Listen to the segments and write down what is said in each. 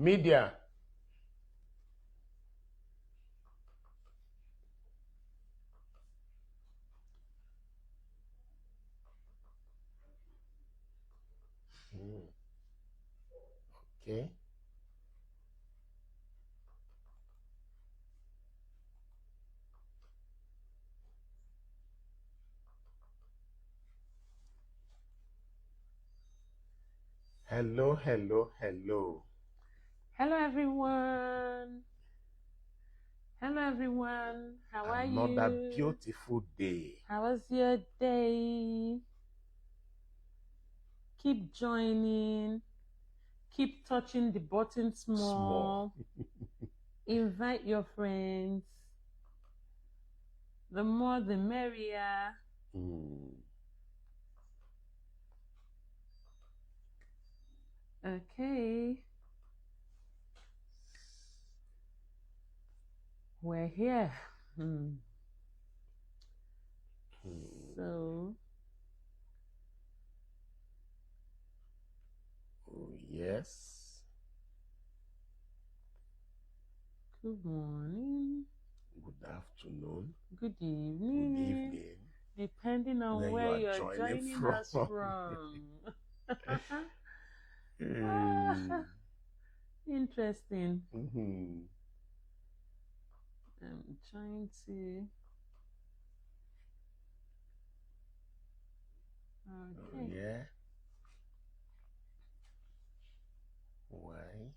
Media. Okay. Hello, hello, hello. Hello everyone. Hello everyone. How are Another you? beautiful day. How was your day? Keep joining. Keep touching the button Small. small. Invite your friends. The more the merrier. Mm. Okay. We're here. So, Oh, yes. good morning. Good afternoon. Good Good evening. evening. Depending on Where you where are you're joining joining from. us from. Mm. Interesting. Mhm. I'm trying to. Oh, Okay. yeah. Why?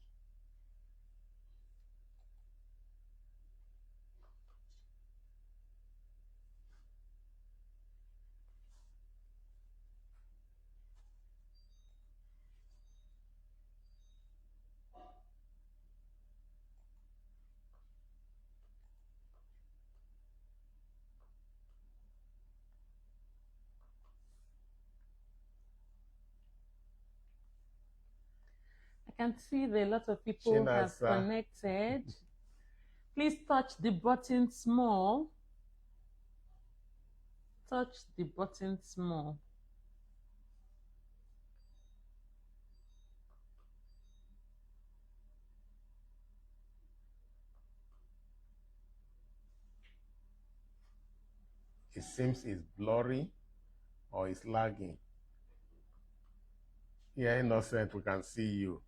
I can see that a lot of people have Chinasa. connected. Please touch the button small. Touch the button small. It seems it's blurry or it's lagging. Yeah, Innocent, we can see you.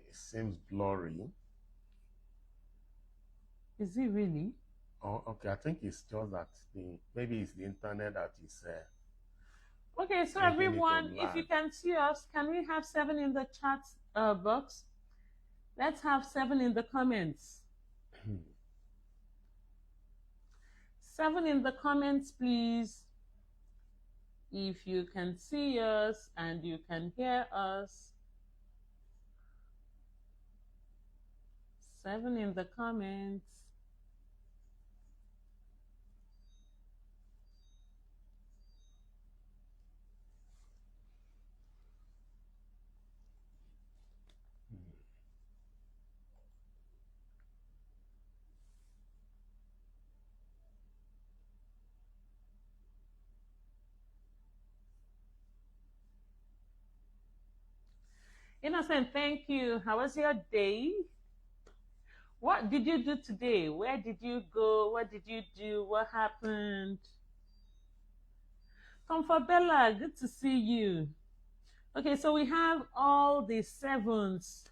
It seems blurry. Is it really? Oh, okay. I think it's just that maybe it's the internet that is Okay, so making it to everyone, if you lag. can see us, can we have 7 in the chat box? Let's have 7 in the comments. 7 in the comments, please. If you can see us and you can hear us. 7 in the comments. Innocent, thank you. How was your day? What did you do today? Where did you go? What did you do? What happened? Comfort Bella, good to see you. Okay, so we have all the sevens.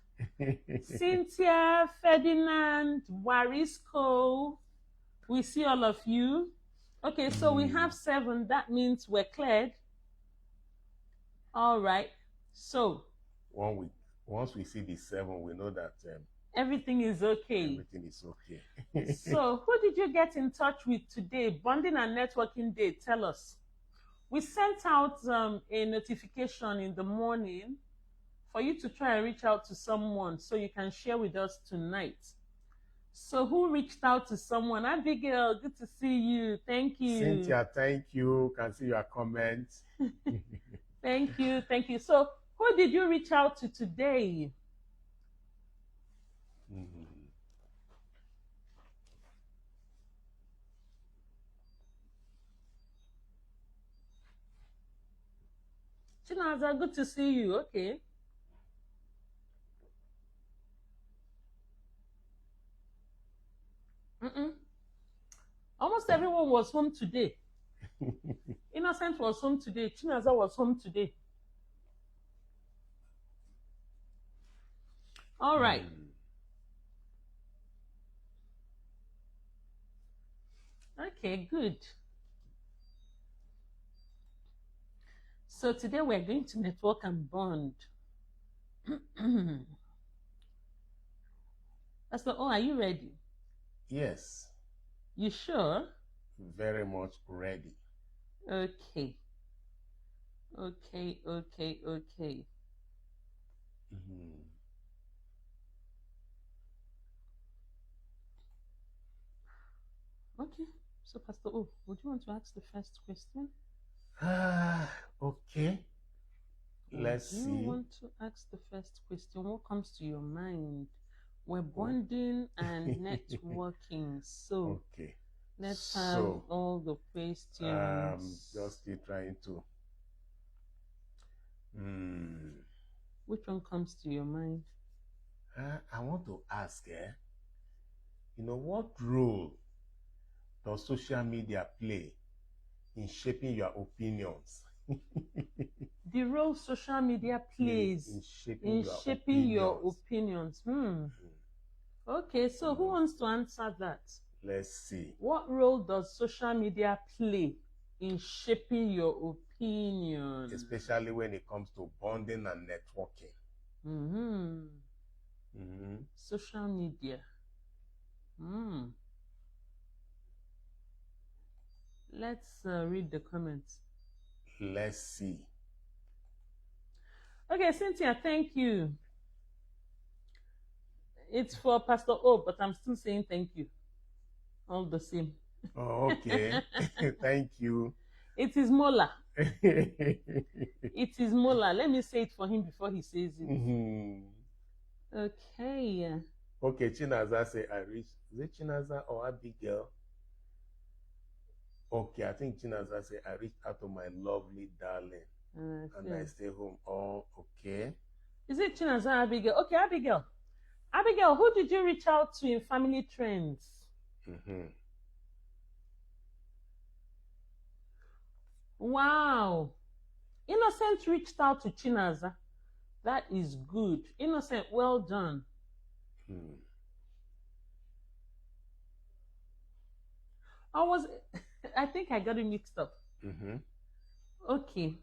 Cynthia, Ferdinand, Warisco. We see all of you. Okay, so we have 7. That means we're cleared. All right. So Once we see the 7, we know that everything is okay. everything is okay. So who did you get in touch with today? Bonding and networking day. Tell us. We sent out a notification in the morning for you to try and reach out to someone so you can share with us tonight. So who reached out to someone? Abigail, good to see you. Thank you. Cynthia, thank you. Can see your comments. Thank you. Thank you. So who did you reach out to today? Mhm. Chinaza, good to see you. Okay. Mm-mm. Almost everyone was home today. Innocent was home today. Chinaza was home today. All right. Okay, good. So today we're going to network and bond. Pastor, oh, are you ready? Yes, You sure? very much ready. Okay. Okay. Mhm. Okay. So, Pastor, oh, would you want to ask the first question? Okay, let's Do you see. want to ask the first question? What comes to your mind? We're bonding and networking. So Okay, let's have so all the questions. just still trying to. Which one comes to your mind? I want to ask, what role does social media play in shaping your opinions? The role social media plays in in shaping your opinions. Okay, so who wants to answer that? Let's see. What role does social media play in shaping your opinion? Especially when it comes to bonding and networking. Social media. Let's read the comments. Let's see. Okay, Cynthia, thank you. It's for Pastor O, but I'm still saying thank you. All the same. Oh, okay. Thank you. It is Mola. It is Mola. Let me say it for him before he says it. Okay. Okay, Chinaza say I reached. Is it Chinaza or Abigail? Okay, I think Chinaza say I reached out to my lovely darling. And I stay home. Oh, okay. Is it Chinaza Abigail? Okay, Abigail. Abigail, who did you reach out to in Family Trends? Wow. Innocent reached out to Chinaza. That is good. Innocent, well done. I think I got it mixed up. Okay.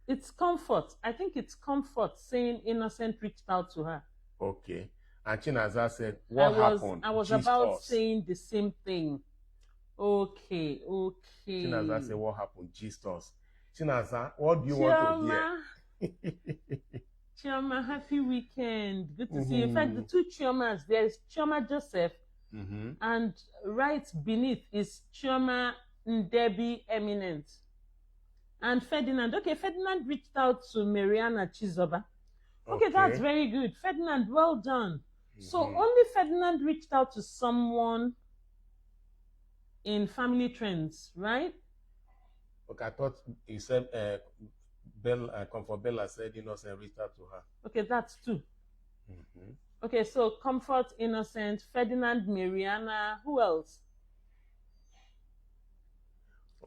It's Comfort. I think it's Comfort saying Innocent reached out to her. Okay. And Chinaza said, what happened? I was about saying the same thing. Okay. Chinaza said, what happened? Gist us. Chinaza, what do you want to hear? Chioma, happy weekend. Good to see you. In fact, the two Chiomas, there's Chioma Joseph, and right beneath is Chioma Ndebi Eminent. And Ferdinand. Okay, Ferdinand reached out to Mariana Chizoba. Okay, that's very good. Ferdinand, well done. So only Ferdinand reached out to someone in Family Trends, right? Okay, I thought you said Comfort Bella said Innocent reached out to her. Okay, that's two. Okay, so Comfort, Innocent, Ferdinand, Mariana, who else?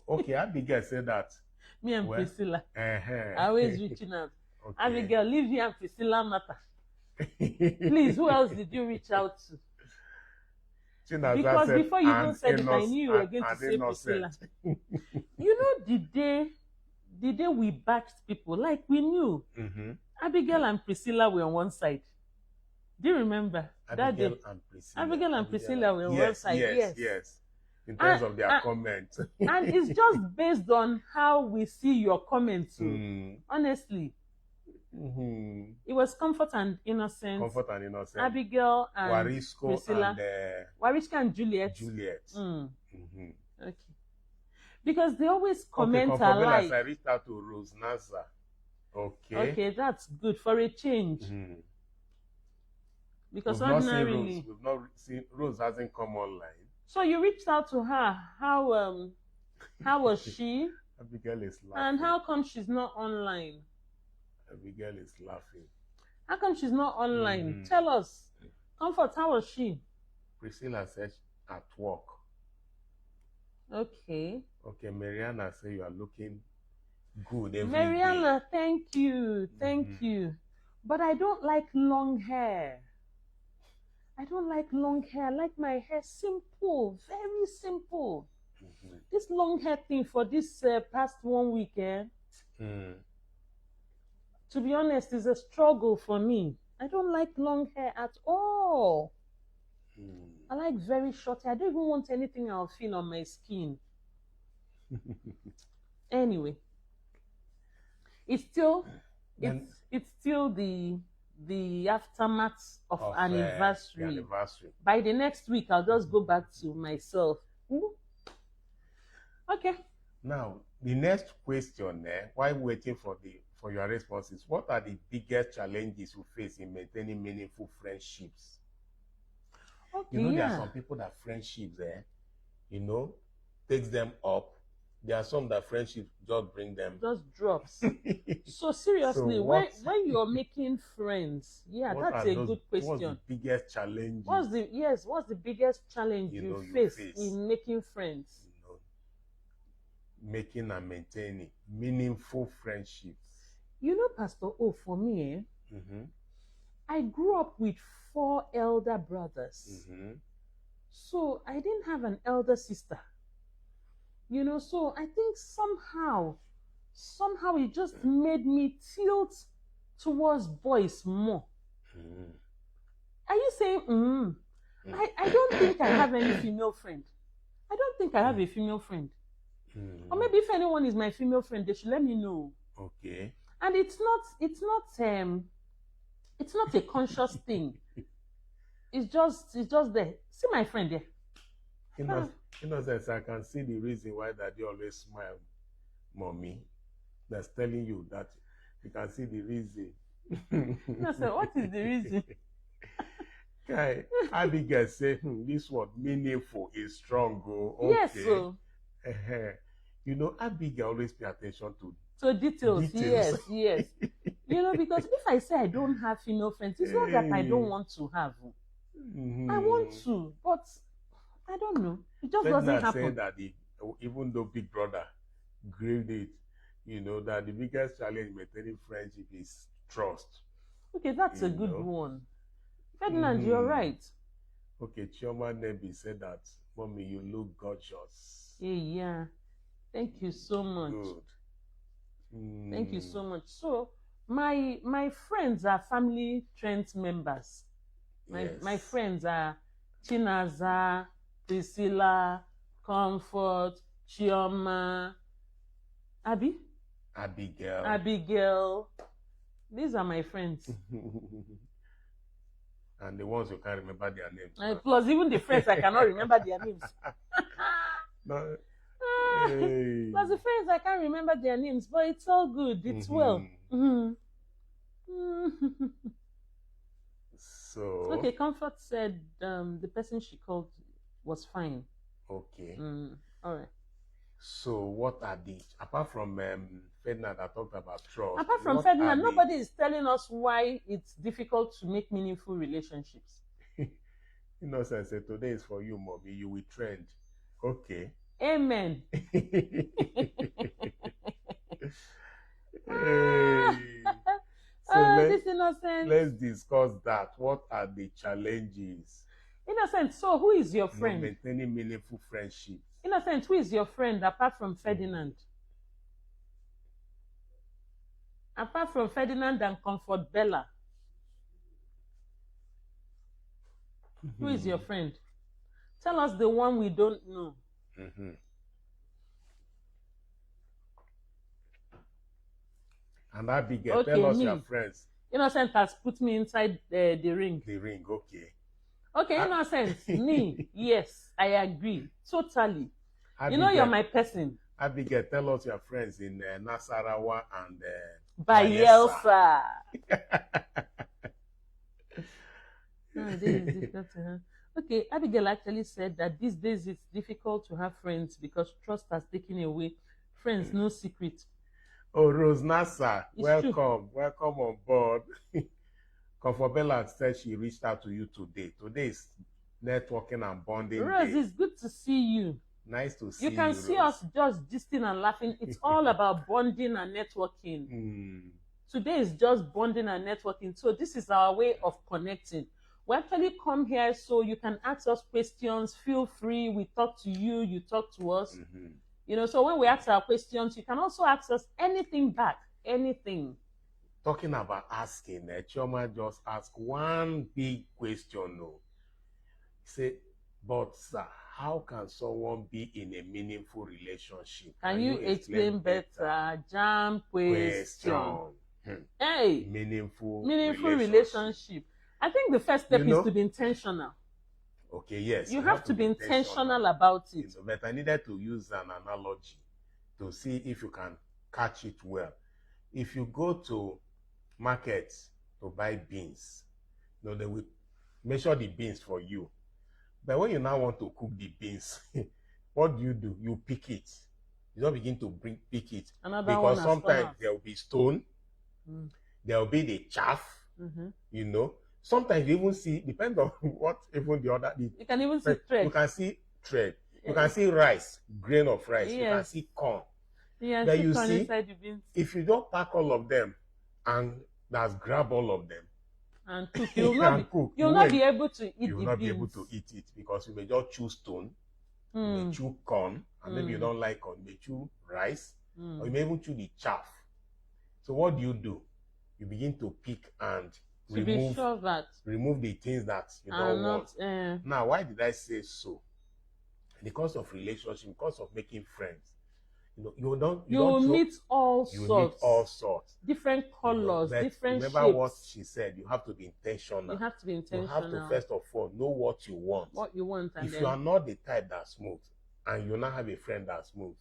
Okay, Abigail said that. Me and Priscilla. Always reaching out. Okay. Abigail, leave you and Priscilla matter. Please, who else did you reach out to? Because before you even said it, I knew you were going to say Priscilla. You know, the day we backed people, like we knew Abigail and Priscilla were on one side. Do you remember that day? Abigail and Priscilla were on one side. Yes. In terms of their comments. And it's just based on how we see your comments. Honestly. It was Comfort and Innocent. Comfort and Innocent. Abigail and Warisco Priscilla. And Warisco and Juliet. Okay. Because they always comment alike. I reached out to Rose Naza. Okay, that's good for a change. Because ordinarily we've not seen Rose hasn't come online. So you reached out to her. How How was she? Abigail is laughing. And how come she's not online? Abigail is laughing. How come she's not online? Tell us. Comfort, how was she? Priscilla said at work. Okay. Okay, Mariana said you are looking good every Mariana, day. thank you. Thank you. But I don't like long hair. I don't like long hair. I like my hair simple, very simple. This long hair thing for this past 1 week, to be honest, is a struggle for me. I don't like long hair at all. I like very short hair. I don't even want anything I'll feel on my skin. Anyway, it's still the aftermath of anniversary. The anniversary. By the next week, I'll just go back to myself. Okay. Now, the next question, while waiting for your responses, what are the biggest challenges you face in maintaining meaningful friendships? Okay, there are some people that friendships, takes them up. There are some that friendships just bring them. Just drops. So seriously, when you're making friends, that's a good question. What's the biggest challenge? What's the biggest challenge you face in making friends? Making and maintaining meaningful friendships. Pastor for me, I grew up with 4 elder brothers. So I didn't have an elder sister. So I think somehow it just made me tilt towards boys more. Are you saying, I don't think I have any female friend. I don't think I have a female friend. Or maybe if anyone is my female friend, they should let me know. Okay. And it's not a conscious thing. It's just there. See my friend there. Innocence, I can see the reason why Daddy always smile, mommy. That's telling you that you can see the reason. Innocence, what is the reason? Okay. Abigail say, this word meaningful is strong. Okay. Yes, so. Abigail always pay attention to details. Yes. Because if I say I don't have female friends, it's not that I don't want to have. I want to, but I don't know. It just doesn't happen. Say that even though Big Brother grieved it, that the biggest challenge in maintaining friendship is trust. Okay, that's a good one. Ferdinand, you're right. Okay, Chioma Nebi said that, Mommy, you look gorgeous. Yeah. Thank you so much. Good. Thank you so much. So, my friends are family trend members. My friends are Chinaza, Priscilla, Comfort, Chioma, Abigail. These are my friends. And the ones who can't remember their names. Plus, even the friends I cannot remember their names. Plus the friends I can't remember their names, but it's all good. It's well. So okay, Comfort said the person she called was fine. Okay. All right. So what are the, apart from Ferdinand that talked about trust? Apart from Ferdinand, nobody is telling us why it's difficult to make meaningful relationships. Innocence, today is for you, Mommy. You will trend. Okay. Amen. This Innocent. Let's discuss that. What are the challenges? Innocent, so who is your friend? Maintaining meaningful friendships. Innocent, who is your friend apart from Ferdinand? Apart from Ferdinand and Comfort Bella. Who is your friend? Tell us the one we don't know. And Abigail, tell us your friends. Innocent has put me inside the ring. The ring, okay. Okay, Innocent, me, yes, I agree, totally. Abigail, you're my person. Abigail, tell us your friends in Nasarawa and Bayelsa. No, this is difficult to have. Okay, Abigail actually said that these days it's difficult to have friends because trust has taken away. Friends, no secret. Oh, Rose Nasa, It's true. welcome on board. Comfort Bella said she reached out to you today. Today is networking and bonding Rose, day. it's good to see you. Nice to see You you, can see Rose. us just gisting and laughing. It's all about bonding and networking. Today is just bonding and networking. So this is our way of connecting. We actually come here so you can ask us questions. Feel free. We talk to you. You talk to us. You know, so when we ask our questions, you can also ask us anything back. Anything. Talking about asking, Chioma just asked one big question. No, say, but sir, how can someone be in a meaningful relationship? Can you explain better? Jam question. Hey, meaningful relationship. I think the first step is to be intentional. Okay, yes. You have to be intentional about it. But I needed to use an analogy to see if you can catch it well. If you go to markets to buy beans, they will measure the beans for you. But when you now want to cook the beans, what do? You pick it. You don't begin to pick it. Because sometimes there will be stone, there will be the chaff, Sometimes you even see, depends on what even the other. You can even see thread. You can see thread. Yes. You can see rice, grain of rice. Yes. You can see corn. Yeah, but you see, if you don't pack all of them and that's grab all of them and cook, you'll not be able to eat you will not be able to eat it because you may just choose stone, you may chew corn, and maybe you don't like corn, you may chew rice, or you may even chew the chaff. So what do? You begin to pick and remove the things that you don't want. Now, why did I say so? Because of relationship, because of making friends. You will meet all sorts. Different colors, different shapes. Remember what she said, you have to be intentional. You have to be intentional. You have to first of all know what you want. If you are not the type that's smooth and you now have a friend that's smooth,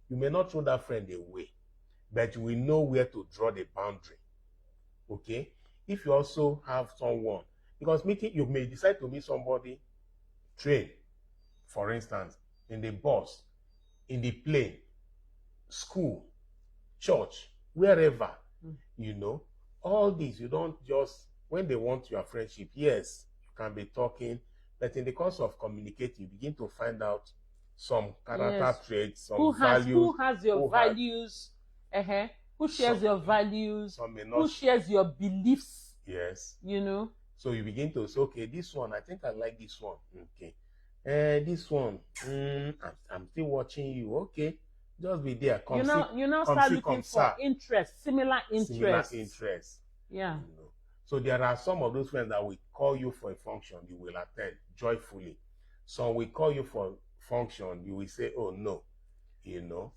you may not throw that friend away, but you will know where to draw the boundary. Okay? If you also have someone, because you may decide to meet somebody, train, for instance, in the bus, in the plane, school, church, wherever, all these, you don't just, when they want your friendship, yes, you can be talking, but in the course of communicating, you begin to find out some character traits, some values. Who has your values? Who shares your values? Who shares your beliefs? Yes. So you begin to say, okay, this one, I think I like this one. Okay. This one, I'm still watching you. Okay. Just be there. You now start looking for interest, similar interests. Yeah. So there are some of those friends that will call you for a function, you will attend joyfully. Some will call you for a function, you will say, oh no.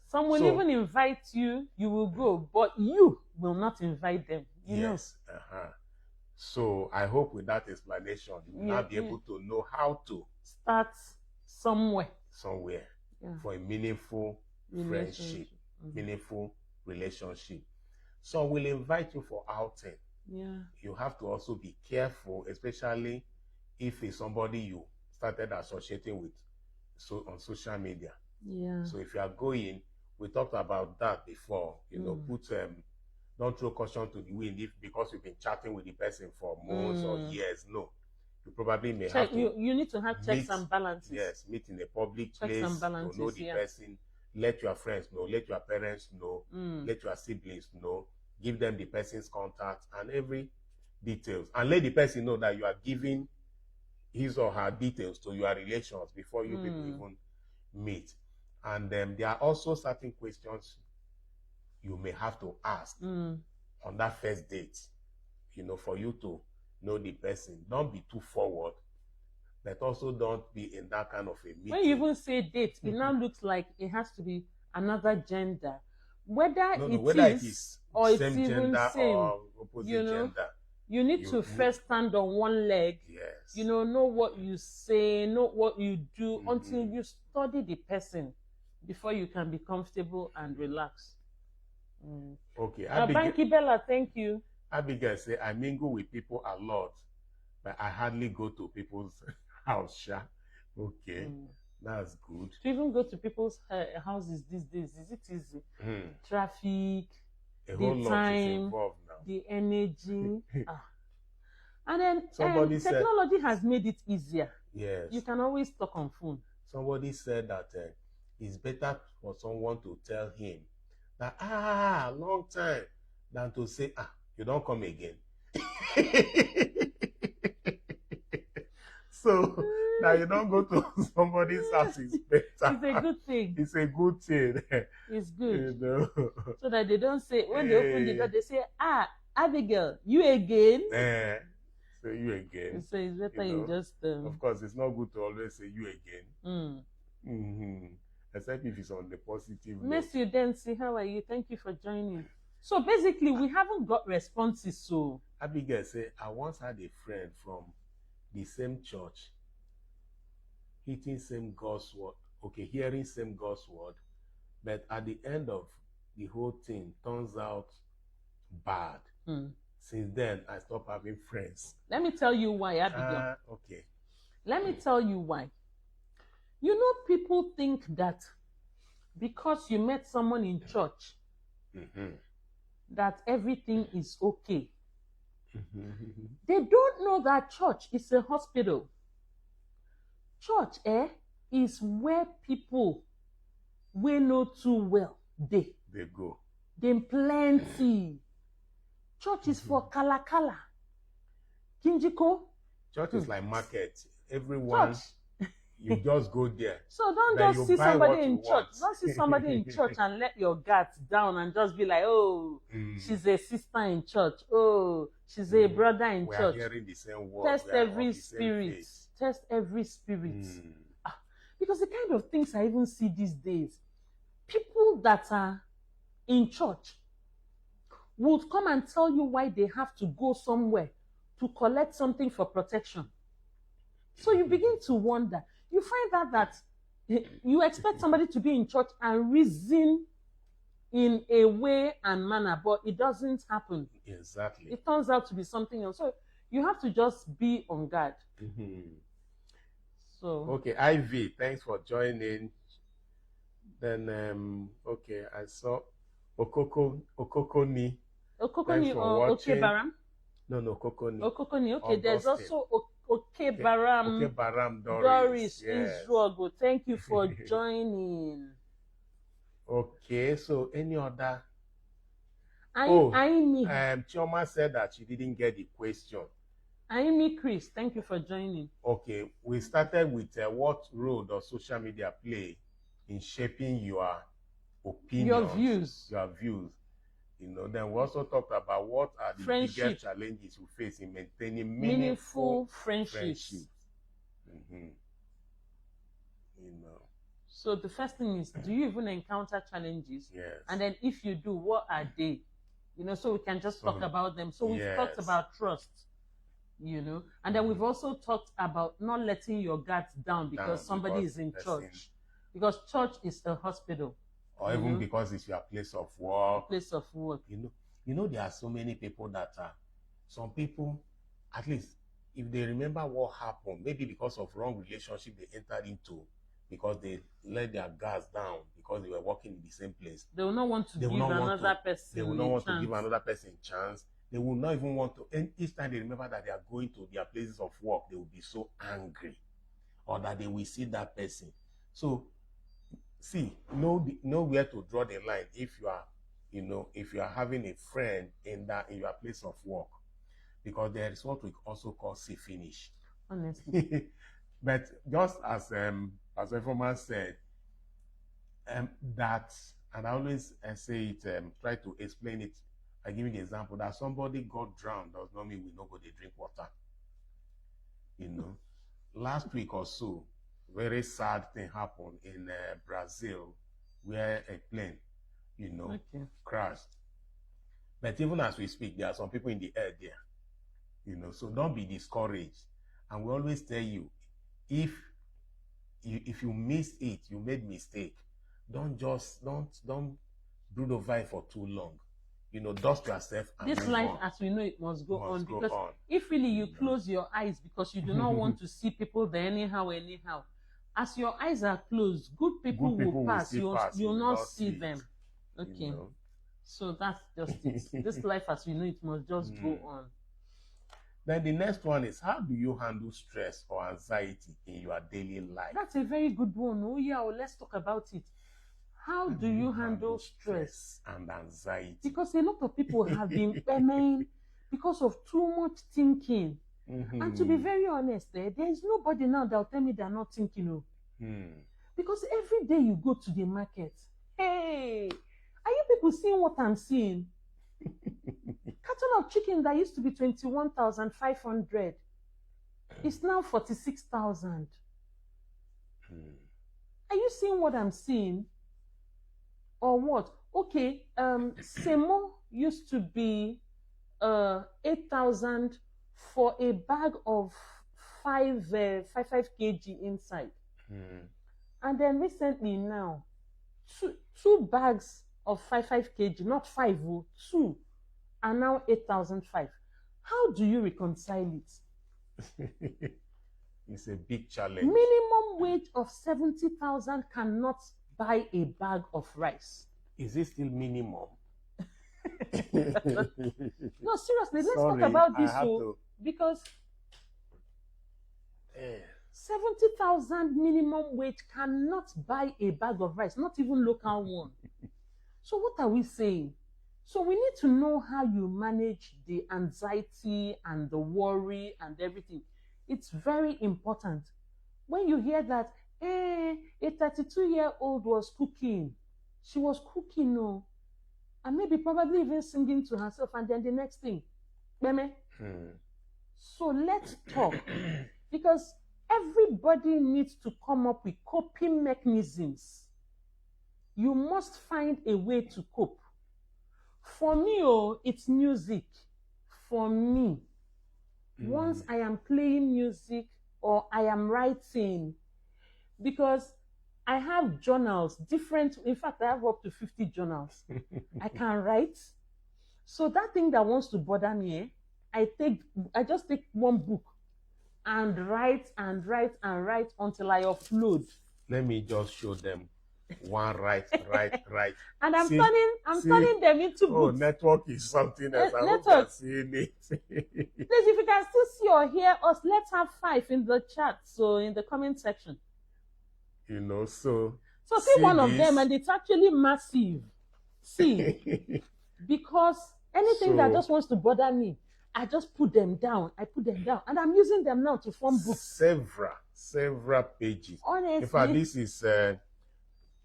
Some will even invite you, you will go, but you will not invite them. Yes. So I hope with that explanation, you will now be able to know how to start somewhere. For a meaningful friendship, meaningful relationship. So we'll invite you for outing. Yeah. You have to also be careful, especially if it's somebody you started associating with on social media. Yeah. So if you are going, we talked about that before, don't throw caution to the wind because you've been chatting with the person for months or years. No. You probably may have to. You need to have checks and balances. Yes, meet in a public place to know the person. Let your friends know, let your parents know, let your siblings know, give them the person's contact and every details. And let the person know that you are giving his or her details to your relations before you people even meet. And there are also certain questions you may have to ask on that first date, for you to know the person. Don't be too forward, but also don't be in that kind of a meeting. When you even say date, it now looks like it has to be another gender. Whether it is or it's even gender same, or opposite gender. You need to first stand on one leg. Yes. Know what you say, know what you do until you study the person before you can be comfortable and relax. Okay. Banky Bella, thank you. Abigail say, I mingle with people a lot, but I hardly go to people's house, sha. Okay, that's good. To even go to people's houses these days, is it easy? Traffic, the time, the energy. And then technology has made it easier. Yes. You can always talk on phone. Somebody said that it's better for someone to tell him that, long time, than to say, you don't come again. So now you don't go to somebody's house is better. It's a good thing. It's a good thing. It's good. You know? So that they don't say, when they open the door, they say, Abigail, you again? So you again. So it's better you just... Of course, it's not good to always say you again. Except if it's on the positive note. Miss you, Dancy, how are you? Thank you for joining. So basically, we haven't got responses, so... Abigail said, I once had a friend from the same church, hearing same God's word, but at the end of the whole thing, turns out bad. Since then, I stopped having friends. Let me tell you why, Abigail. Okay. Let me tell you why. You know, people think that because you met someone in church, that everything is okay. They don't know that church is a hospital. Church is where people we know too well they go. They plenty. Church is for Kalakala. Kinjiko. Church is like market. Everyone, you just go there. So don't just see somebody in church. Don't see somebody in church and let your guards down and just be like, oh, she's a sister in church. Oh, she's a brother in church. We are hearing the same word. Test every spirit. Test every spirit. Because the kind of things I even see these days, people that are in church would come and tell you why they have to go somewhere to collect something for protection. So you begin to wonder. You find that you expect somebody to be in church and reason in a way and manner, but it doesn't happen. Exactly. It turns out to be something else. So you have to just be on guard. So okay, Ivy, thanks for joining. Then okay, I saw Okokoni. Okokoni or Okebaram? No, Okokoni. Okokoni. Okay, there's also Okebaram Doris Israel. Thank you for joining. Okay, so any other? Aimi. Chioma said that she didn't get the question. Aimi Chris, thank you for joining. Okay, we started with what role does social media play in shaping your opinions, your views. You know, then we also talked about what are the biggest challenges you face in maintaining meaningful friendships. You know. So the first thing is, do you even encounter challenges? Yes. And then if you do, what are they? You know, so we can just talk about them. So we've talked about trust, you know, and then we've also talked about not letting your guards down because somebody is in church. Because church is a hospital. Or even because it's your place of work. Place of work. You know, there are so many people that some people, at least if they remember what happened, maybe because of wrong relationship they entered into, because they let their guards down because they were working in the same place. They will not want to give another person. They will not want to give another person a chance. They will not even want to. And each time they remember that they are going to their places of work, they will be so angry, or that they will see that person. So, know where to draw the line if you are, if you are having a friend in your place of work, because there is what we also call see finish. Honestly. But just as everyone said, that, and I always say it, try to explain it. I give you the example that somebody got drowned does not mean we no go they drink water. You know, last week or so, very sad thing happened in Brazil, where a plane, crashed. But even as we speak, there are some people in the air there. So don't be discouraged. And we always tell you, if you missed it, you made mistake. Don't brood over it for too long. dust yourself and this move life on. as we know it must go on, because on. if really you close your eyes because you do not want to see people there anyhow, as your eyes are closed, good people will pass. You'll not see them. Okay. So that's just it. This life as we know it must just go on. Then the next one is, how do you handle stress or anxiety in your daily life? That's a very good one. Oh yeah, let's talk about it. How do you handle stress and anxiety? Because a lot of people have been permanent because of too much thinking. And to be very honest, there is nobody now that will tell me they're not thinking. Because every day you go to the market, hey, are you people seeing what I'm seeing? Carton of chicken that used to be 21,500 is now 46,000. Are you seeing what I'm seeing? Or what? Okay, semo used to be 8,000 for a bag of 5 kg inside. And then recently now, two bags of 5 kg, not 5, 2, are now 8,500. How do you reconcile it? It's a big challenge. Minimum wage of 70,000 cannot buy a bag of rice. Is it still minimum? No, seriously, let's talk about this because 70,000 minimum wage cannot buy a bag of rice, not even local one. So what are we saying? So we need to know how you manage the anxiety and the worry and everything. It's very important. When you hear that, a 32-year-old was cooking, she was cooking, and maybe probably even singing to herself, and then the next thing, So let's talk, because everybody needs to come up with coping mechanisms. You must find a way to cope. For me, it's music. For me, once I am playing music or I am writing, because I have journals, different, in fact, I have up to 50 journals. I can write. So that thing that wants to bother me, I just take one book and write until I upload. Let me just show them. One right. And I'm turning them into books. Oh, network is something else. I hope you're seeing it. Please, if you can still see or hear us, let's have 5 in the chat. So in the comment section. So see one of them, and it's actually massive. See, because anything that just wants to bother me, I just put them down. And I'm using them now to form books. Several pages. Honestly. In fact, this is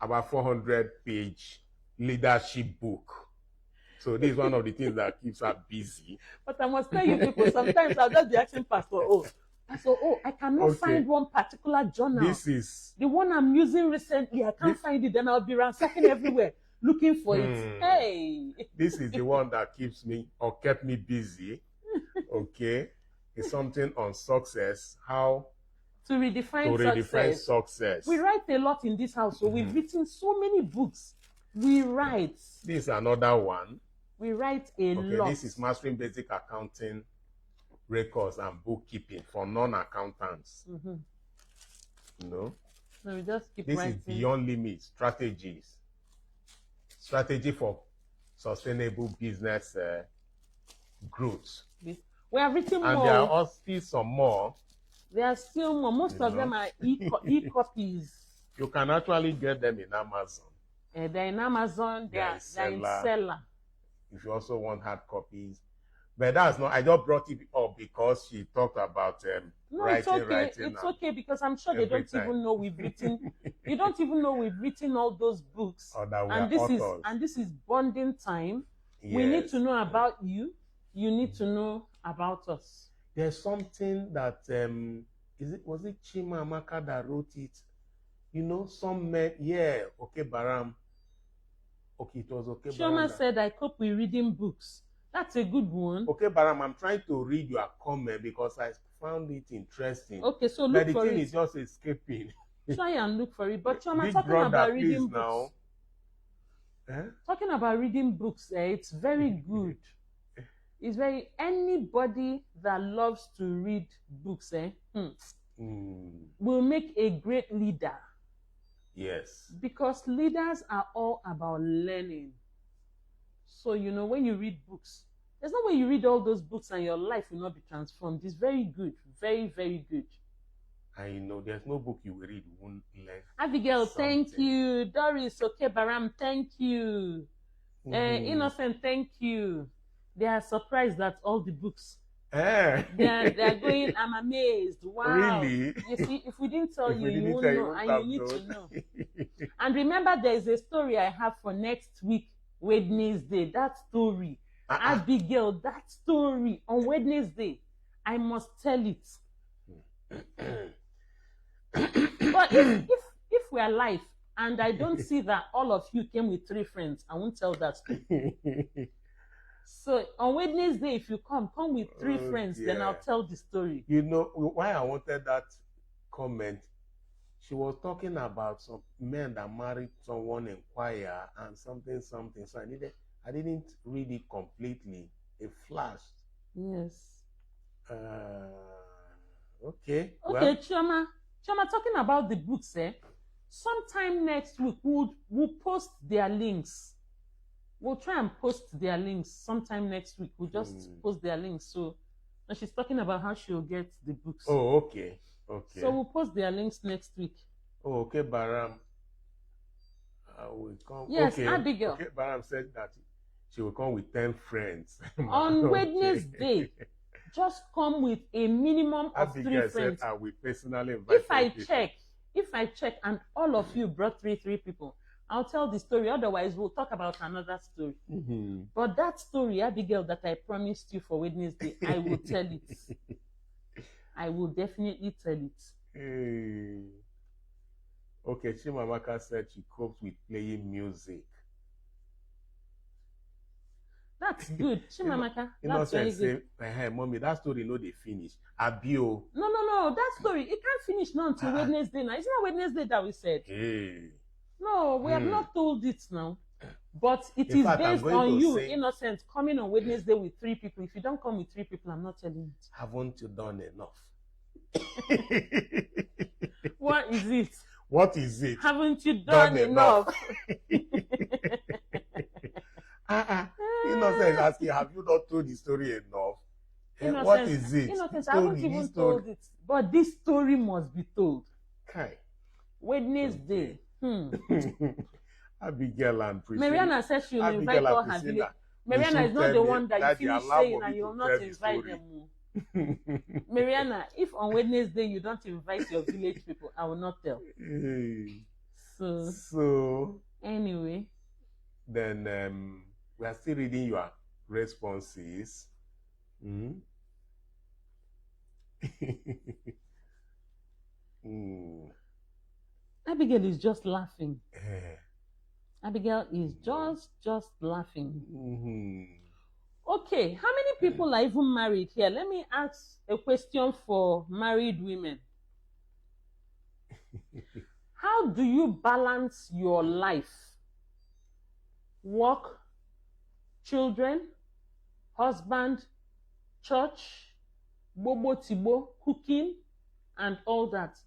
about 400-page leadership book. So this is one of the things that keeps her busy. But I must tell you people, sometimes I'll just be asking Pastor, I cannot find one particular journal. This is the one I'm using recently. I can't find it. Then I'll be ransacking everywhere looking for it. Hey, this is the one that keeps me or kept me busy. Okay, it's something on success. How to redefine success. We write a lot in this house, so we've written so many books. We write. This is another one. We write a lot. This is Mastering Basic Accounting Records and Bookkeeping for non-accountants. So we just keep this writing. Is Beyond Limits Strategies. Strategy for Sustainable Business Growth. We have written more. And there are still some more. There are still more. Most of them are e-copies. You can actually get them in Amazon. They're in Amazon. They're in Seller. If you also want hard copies. But that's not, I just brought it up because she talked about writing. It's okay because I'm sure they don't even know we've written. You don't even know we've written all those books. And this is bonding time. Yes. We need to know about you. You need to know about us. There's something that was it Chima Amaka that wrote it? Some men, okay, Baram. Okay, it was okay. Chioma said, I cope with reading books. That's a good one. Okay, Baram, I'm trying to read your comment because I found it interesting. Okay, so look for it. But the thing is just escaping. Try and look for it. But Chioma, talking about reading books. Now. Talking about reading books, it's very good. It's very, anybody that loves to read books, will make a great leader. Yes. Because leaders are all about learning. So, when you read books, there's no way you read all those books and your life will not be transformed. It's very good. Very, very good. I know there's no book you will read you won't learn. Abigail, thank you. Doris, okay, Baram, thank you. Innocent, thank you. They are surprised that all the books. They're going, I'm amazed. Wow. Really? You see, if we didn't tell you, you won't know, and you need to know. And remember, there's a story I have for next week, Wednesday. That story. Abigail, that story on Wednesday. I must tell it. But if we're alive and I don't see that all of you came with 3 friends, I won't tell that story. So on Wednesday, if you come with 3 friends, then I'll tell the story. You know why I wanted that comment? She was talking about some men that married someone in choir and something. So I didn't read it completely. It flashed. Yes. Okay. Okay, Chioma, talking about the books, sometime next week we'll post their links. We'll try and post their links sometime next week. We'll just post their links. So now she's talking about how she'll get the books. Oh, okay. Okay. So we'll post their links next week. Oh, okay, Baram. Will come. Yes, okay. Abigail. Okay, Baram said that she will come with 10 friends. On Wednesday, just come with a minimum of Abigail 3 friends. Said, I will personally invite If I check and all of you brought three people, I'll tell the story. Otherwise, we'll talk about another story. But that story, Abigail, that I promised you for Wednesday, I will tell it. I will definitely tell it. Hey. Okay, Chimamaka said she copes with playing music. That's good, Chimamaka. That's very good. Hey, mommy, that story no dey finish. Abio. No. That story, it can't finish now until Wednesday now. It's not Wednesday that we said. Hey. No, we have not told it now. But it is based on you, Innocent, coming on Wednesday with 3 people. If you don't come with 3 people, I'm not telling it. Haven't you done enough? What is it? What is it? Haven't you done enough? Innocent is asking, have you not told the story enough? Innocent, what is it? Innocent, I haven't even told it. But this story must be told. Okay. Wednesday. Abigail and Priscilla. Mariana says she'll invite all her village. Mariana is not the one that you finish saying and you will not invite them. Mariana, if on Wednesday you don't invite your village people, I will not tell. So anyway. Then we are still reading your responses. Abigail is just laughing. Abigail is just laughing. Okay, how many people are even married here? Let me ask a question for married women. How do you balance your life? Work, children, husband, church, bobo tibo, cooking, and all that.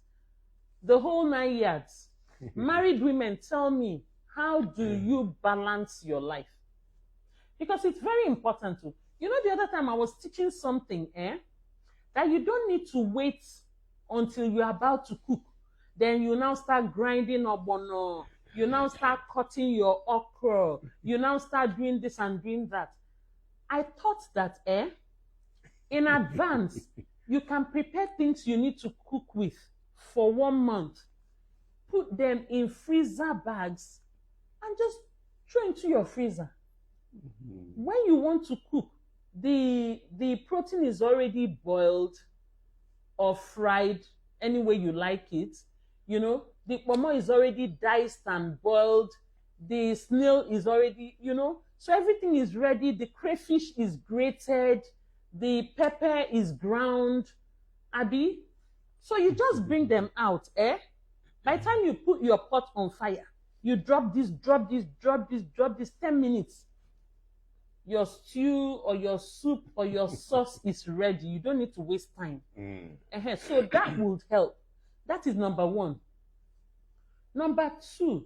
The whole 9 yards. Married women, tell me, how do you balance your life? Because it's very important to. You know, the other time I was teaching something, that you don't need to wait until you're about to cook. Then you now start grinding ogbono. You now start cutting your okra. You now start doing this and doing that. I thought that, in advance, you can prepare things you need to cook with for 1 month. Put them in freezer bags and just throw into your freezer. When you want to cook, the protein is already boiled or fried any way you like it. You know, the pomo is already diced and boiled. The snail is already, so everything is ready. The crayfish is grated. The pepper is ground. Abi? So you just bring them out, By the time you put your pot on fire, You drop this, drop this, drop this, drop this, 10 minutes. Your stew or your soup or your sauce is ready. You don't need to waste time. So that would help. That is number one. Number two,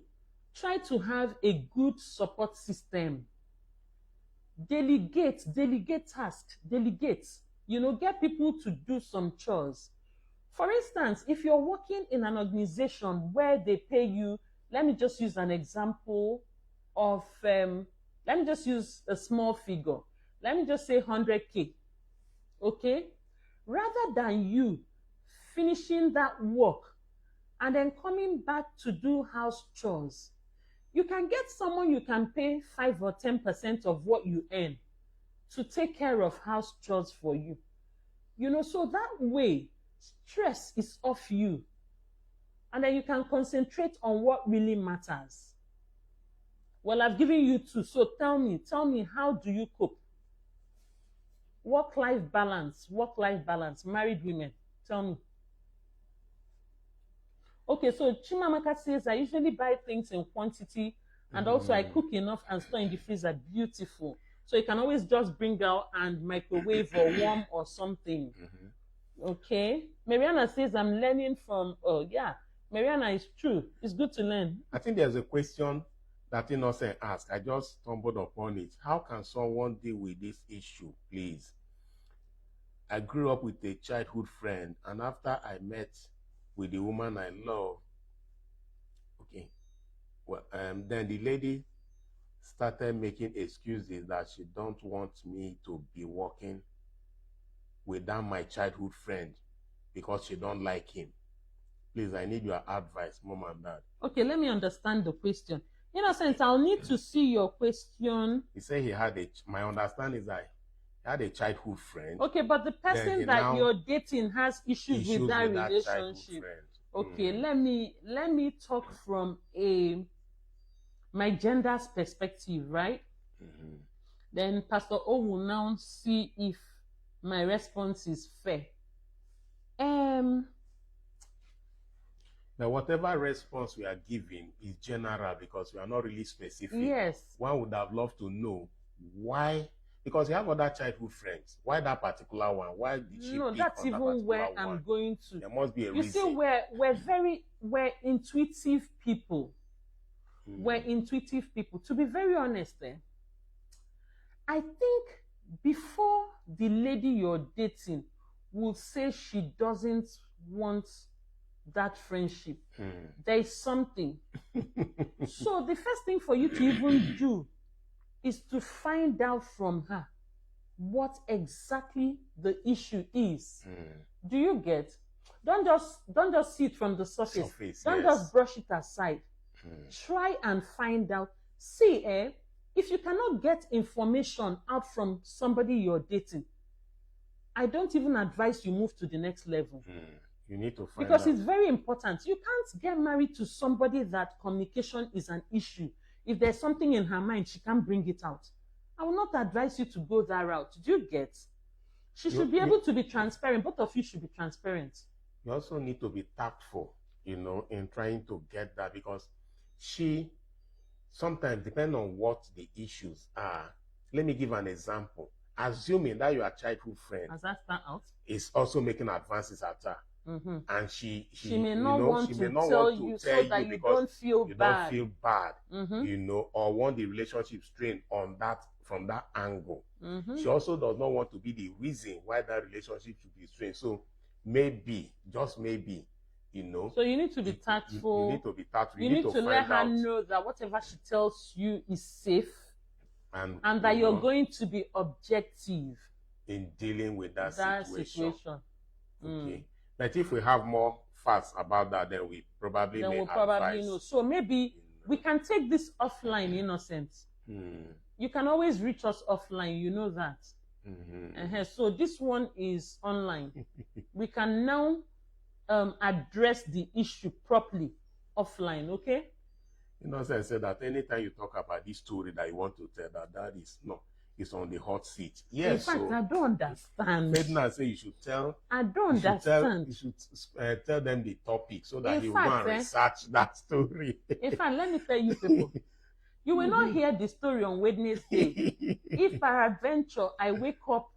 try to have a good support system. Delegate tasks, delegate. You know, get people to do some chores. For instance, if you're working in an organization where they pay you, let me just use an example of, let me just use a small figure. Let me just say 100K, okay? Rather than you finishing that work and then coming back to do house chores, you can get someone you can pay 5 or 10% of what you earn to take care of house chores for you. You know, so that way, stress is off you. And then you can concentrate on what really matters. Well, I've given you two, so tell me, how do you cope? Work-life balance, married women, tell me. Okay, so Chimamaka says, I usually buy things in quantity, and also I cook enough and store in the freezer. Beautiful. So you can always just bring out and microwave or warm or something. Okay. Mariana says, I'm learning from, oh yeah, Mariana, is true. It's good to learn. I think there's a question that Innocent asked. I just stumbled upon it. How can someone deal with this issue, please? I grew up with a childhood friend, and after I met with the woman I love, okay, well, then the lady started making excuses that she don't want me to be working without my childhood friend because she don't like him. Please, I need your advice, Mom and Dad. Okay, let me understand the question. Innocent, I'll need to see your question. He said he had my understanding is that he had a childhood friend. Okay, but the person that you're dating has issues with that relationship. Okay, let me talk from my gender's perspective, right? Then Pastor O will now see if my response is fair. Now, whatever response we are giving is general because we are not really specific. Yes. One would have loved to know why, because you have other childhood friends. Why that particular one? Why did she pick that's on even that where one? I'm going to. There must be a reason. You see, we're intuitive people. We're intuitive people. To be very honest, I think before the lady you're dating will say she doesn't want that friendship, there is something. So the first thing for you to even do is to find out from her what exactly the issue is. Do you get? Don't just see it from the surface. Don't just brush it aside. Try and find out. See, if you cannot get information out from somebody you're dating, I don't even advise you move to the next level. You need to find because out. It's very important. You can't get married to somebody that communication is an issue. If there's something in her mind, she can't bring it out. I will not advise you to go that route. Do you get? She should be able to be transparent. Both of you should be transparent. You also need to be tactful, in trying to get that, because she sometimes, depending on what the issues are. Let me give an example. Assuming that your childhood friend is also making advances at her. And she may not want to tell you so that you don't feel bad. Or want the relationship strained from that angle. She also does not want to be the reason why that relationship should be strained. So maybe, just maybe, So you need to be tactful. You need to be tactful. You need to let her know that whatever she tells you is safe, and that you're going to be objective in dealing with that situation. Okay. But if we have more facts about that, then we probably know. So maybe we can take this offline, Innocent. You can always reach us offline, you know that. So this one is online. We can now address the issue properly offline, okay? Innocent said that anytime you talk about this story that you want to tell, that is no. is on the hot seat. Yes. In fact, I don't understand. Ferdinand say you should tell. I don't understand. You should tell them the topic so that he will go and research that story. In fact, let me tell you people, you will not hear the story on Wednesday. If peradventure I wake up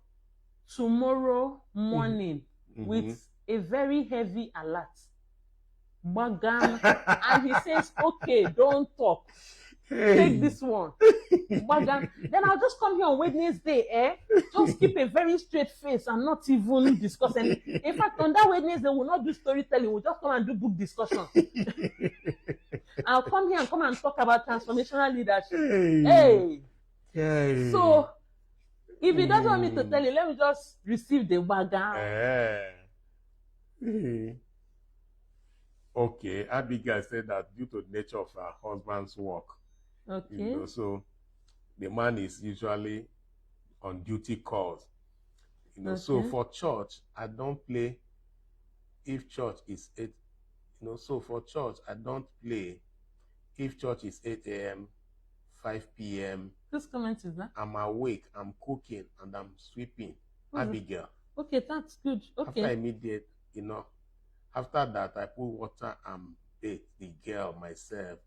tomorrow morning with a very heavy alert, Bagam, and he says, okay, don't talk. Take this one. Bagam. Then I'll just come here on Wednesday, just keep a very straight face and not even discuss anything. In fact, on that Wednesday, we'll not do storytelling, we'll just come and do book discussion. I'll come here and come and talk about transformational leadership. Hey. So, if he doesn't want me to tell you, let me just receive the bagam. Okay, Abigail said that due to the nature of her husband's work, so the man is usually on duty calls. So for church, I don't play if church is 8. So for church, I don't play if church is 8 a.m., 5 p.m. Whose comment is that? I'm awake, I'm cooking, and I'm sweeping. Abigail. Okay, that's good. Okay. After immediate, after that, I put water and bathe the girl myself,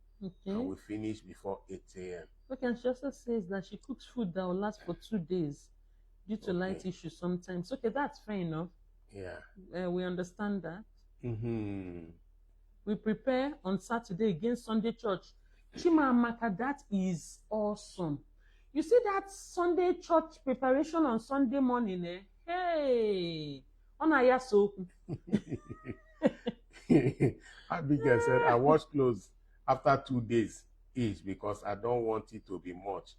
and we finish before 8 a.m. Okay, and she also says that she cooks food that will last for 2 days due to light issues sometimes. Okay, that's fair enough. Yeah. We understand that. We prepare on Saturday against Sunday church. Chimamaka, that is awesome. You see that Sunday church preparation on Sunday morning, Hey! Onayaso. Abigail said, I wash clothes after 2 days each because I don't want it to be much.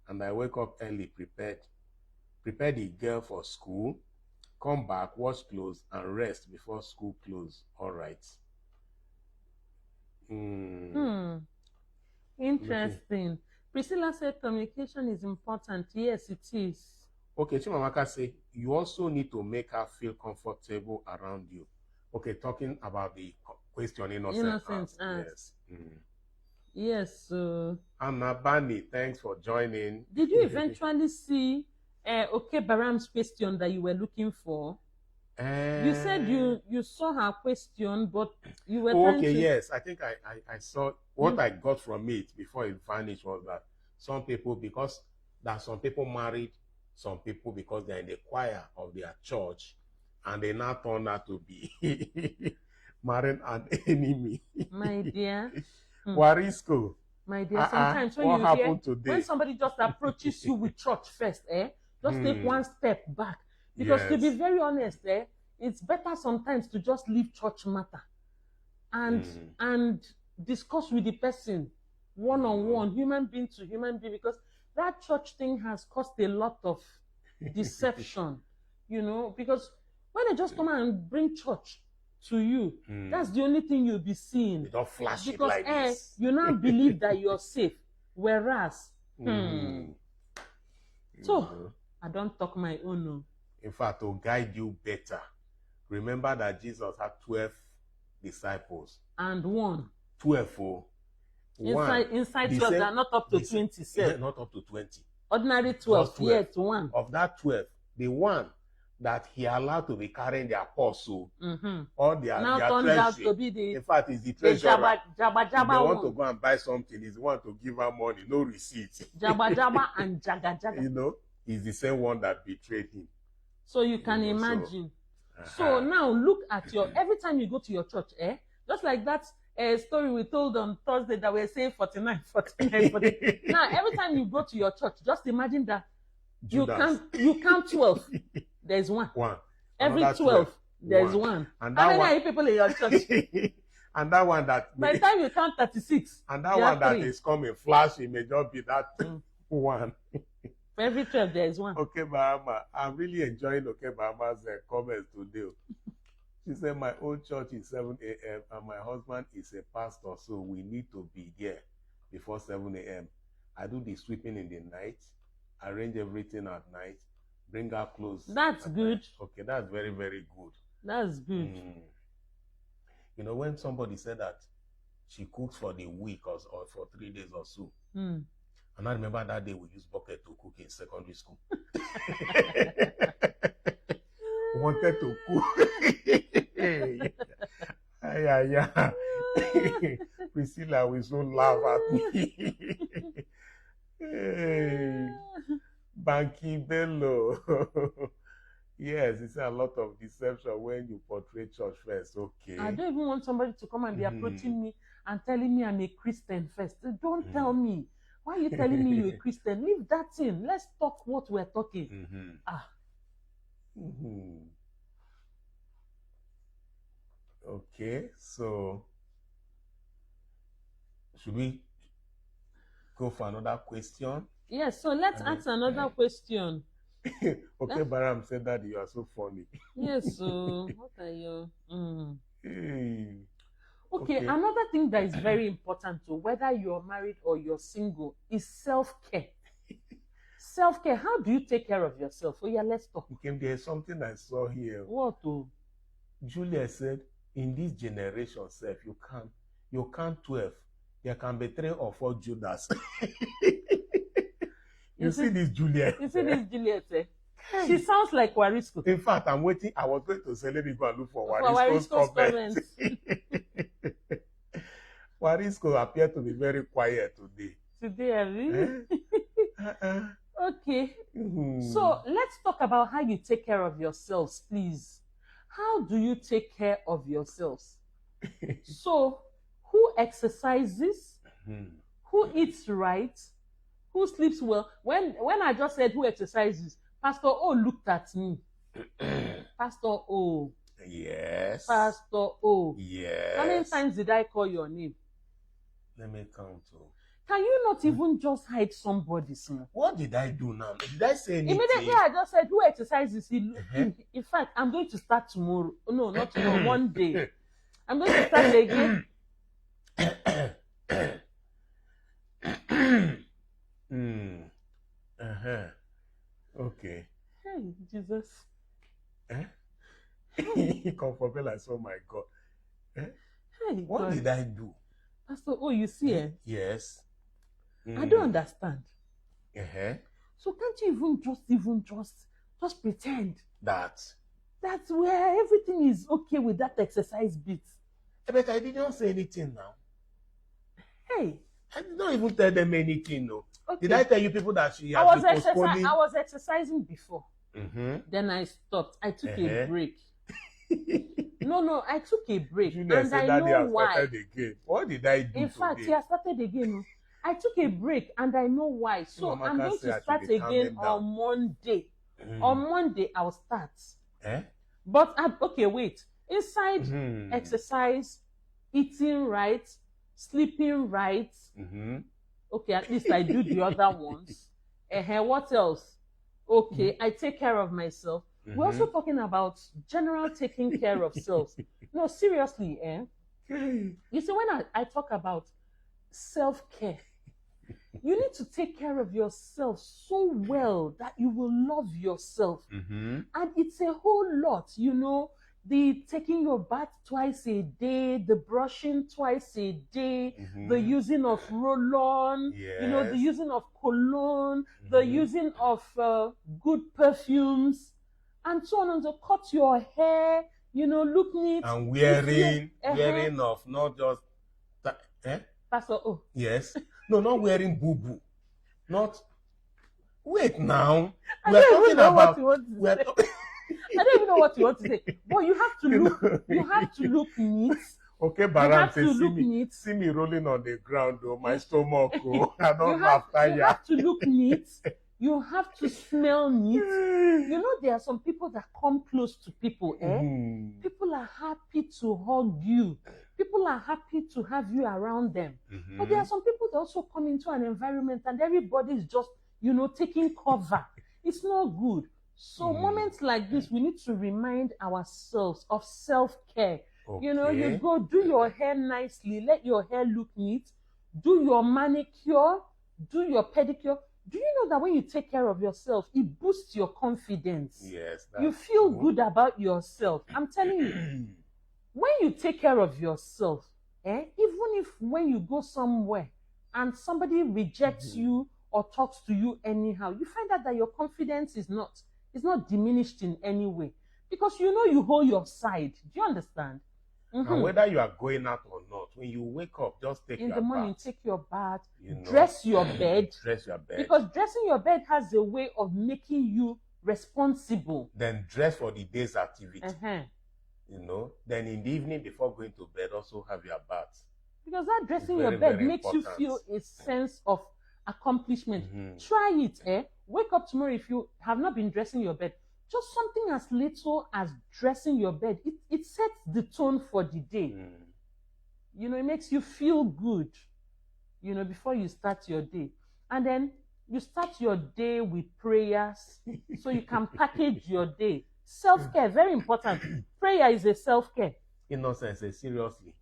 And I wake up early, prepare the girl for school, come back, wash clothes, and rest before school close. All right. Interesting. Priscilla said communication is important. Yes, it is. Okay, Chimamaka said, you also need to make her feel comfortable around you. Okay, talking about the question innocent yes. Yes. Anna Bani, thanks for joining. Did you eventually see Baram's question that you were looking for? You said you saw her question, but you were trying to... yes. I think I saw what I got from it before it vanished was that some people, because there are some people married, some people because they're in the choir of their church, and they now turn out to be marrying an enemy. My dear. Warisco. My dear, sometimes when somebody just approaches you with church first, just take one step back. Because to be very honest, it's better sometimes to just leave church matter and discuss with the person one-on-one, human being to human being, because that church thing has caused a lot of deception, because when they just come and bring church to you, that's the only thing you'll be seeing. They don't flash because, it like this. You now believe that you're safe, whereas, so I don't talk my own. No. In fact, to guide you better, remember that Jesus had 12 disciples. And one. 12. Inside 12, they're not up to 27. Not up to 20. Ordinary 12, yet one. Of that 12, the one that he allowed to be carrying the apostle, or their turned out to be the... In fact, it's the treasurer. Jabba they want to go and buy something, he's the one to give her money, no receipt. Jabba and Jaga. He's the same one that betrayed him. So you can imagine. So now look at every time you go to your church, just like that story we told on Thursday that we're saying 49. Now, every time you go to your church, just imagine that you count 12. There's one. Every 12, there's one. And how many are you people in your church? And that one that... By the time you count 36. And that one that is coming, flash, it may just be that one. For every 12, there is one. Okay, Bahama. I'm really enjoying Bahama's comments today. She said, my own church is 7 a.m. and my husband is a pastor, so we need to be there before 7 a.m. I do the sweeping in the night, arrange everything at night, bring her clothes. That's good. Night. Okay, that's very, very good. That's good. When somebody said that she cooks for the week or for 3 days or so, And I remember that day we used bucket to cook in secondary school. Wanted to cook. Yeah. Priscilla will so laugh at me. Hey, Banky Bello. Yes, it's a lot of deception when you portray church first. Okay. I don't even want somebody to come and be approaching me and telling me I'm a Christian first. Don't tell me. Why are you telling me you're a Christian? Leave that in. Let's talk what we're talking. Okay, so should we go for another question? Yes, so let's ask another question. Okay, Baram said that you are so funny. Yes, so what are you? Okay, another thing that is very important to whether you're married or you're single is self-care. Self-care, how do you take care of yourself? Oh yeah, let's talk. Okay, there's something I saw here. What? Julia said, in this generation, self, you can't 12. There can be 3 or 4 Judas. You see this Juliet? You see this Juliet? She sounds like Warisco. In fact, I'm waiting. I was going to say, let me go and look for Warisco's comments. Warisco appeared to be very quiet today. Today, really? Okay. So let's talk about how you take care of yourselves, please. How do you take care of yourselves? So, who exercises? Who eats right? Who sleeps well? When I just said who exercises, Pastor O looked at me. Pastor O. Yes. Pastor O. Yes. How many times did I call your name? Let me count. Can you not even just hide somebody, small? What did I do now? Did I say anything? Immediately I just said who exercises. In fact, I'm going to start tomorrow. No, not tomorrow. One day. I'm going to start again. Okay. Hey, Jesus. Come for me like, oh my God. Hey, what God. Did I do? Pastor, you see, Yes. I don't understand. So can't you even just pretend that's where everything is okay with that exercise bit? But I didn't say anything now. Hey. I did not even tell them anything, no. Okay. Did I tell you people that she has been postponing? I was exercising before. Then I stopped. I took a break. No, I took a break. Julia and said I that know why. Again. What did I do? In fact, he has started again. I took a break and I know why. So I'm going to start again on Monday. On Monday, I'll start. But, okay, wait. Inside exercise, eating right, sleeping right. Okay, at least I do the other ones. What else? Okay, I take care of myself. We're also talking about general taking care of self. No, seriously, You see, when I talk about self-care, you need to take care of yourself so well that you will love yourself. And it's a whole lot, the taking your bath twice a day, the brushing twice a day, the using of roll-on, the using of cologne, the using of good perfumes, and so on and so. Cut your hair, look neat. And wearing of not just Pastor Yes. No, not wearing boo-boo. Not. Wait now. I don't even know what you want to say. But you have to look neat. Okay, Baram, see me rolling on the ground, my stomach. I don't laugh. You have to look neat. You have to smell neat. There are some people that come close to people. People are happy to hug you. People are happy to have you around them. But there are some people that also come into an environment and everybody is just, taking cover. It's not good. So moments like this, we need to remind ourselves of self-care. Okay. You go do your hair nicely, let your hair look neat, do your manicure, do your pedicure. Do you know that when you take care of yourself, it boosts your confidence? Yes. You feel good about yourself. I'm telling you, when you take care of yourself, even if when you go somewhere and somebody rejects you or talks to you anyhow, you find out that your confidence is not diminished in any way, because you know you hold your side. Do you understand? And whether you are going out or not, when you wake up, just take in your the morning, bath. take your bath, dress your bed. Dress your bed. Because dressing your bed has a way of making you responsible. Then dress for the day's activity. Then in the evening before going to bed, also have your bath. Because that dressing your bed makes you feel a sense of accomplishment. Try it, Wake up tomorrow, if you have not been dressing your bed, just something as little as dressing your bed, it sets the tone for the day. It makes you feel good, before you start your day. And then you start your day with prayers, so you can package your day. Self-care, very important. Prayer is a self-care. Innocence, seriously,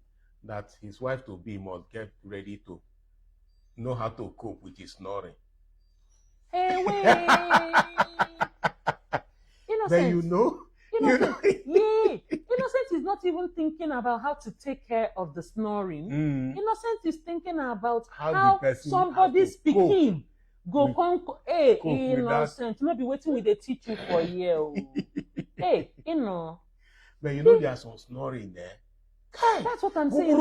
that his wife-to-be must get ready to know how to cope with his snoring. Hey, wait! Innocent. Innocent is not even thinking about how to take care of the snoring. Innocent is thinking about how somebody speaking go come. Hey, Innocent, not be waiting with the teaching for a year. Hey, But there are some snoring there. That's what I'm saying.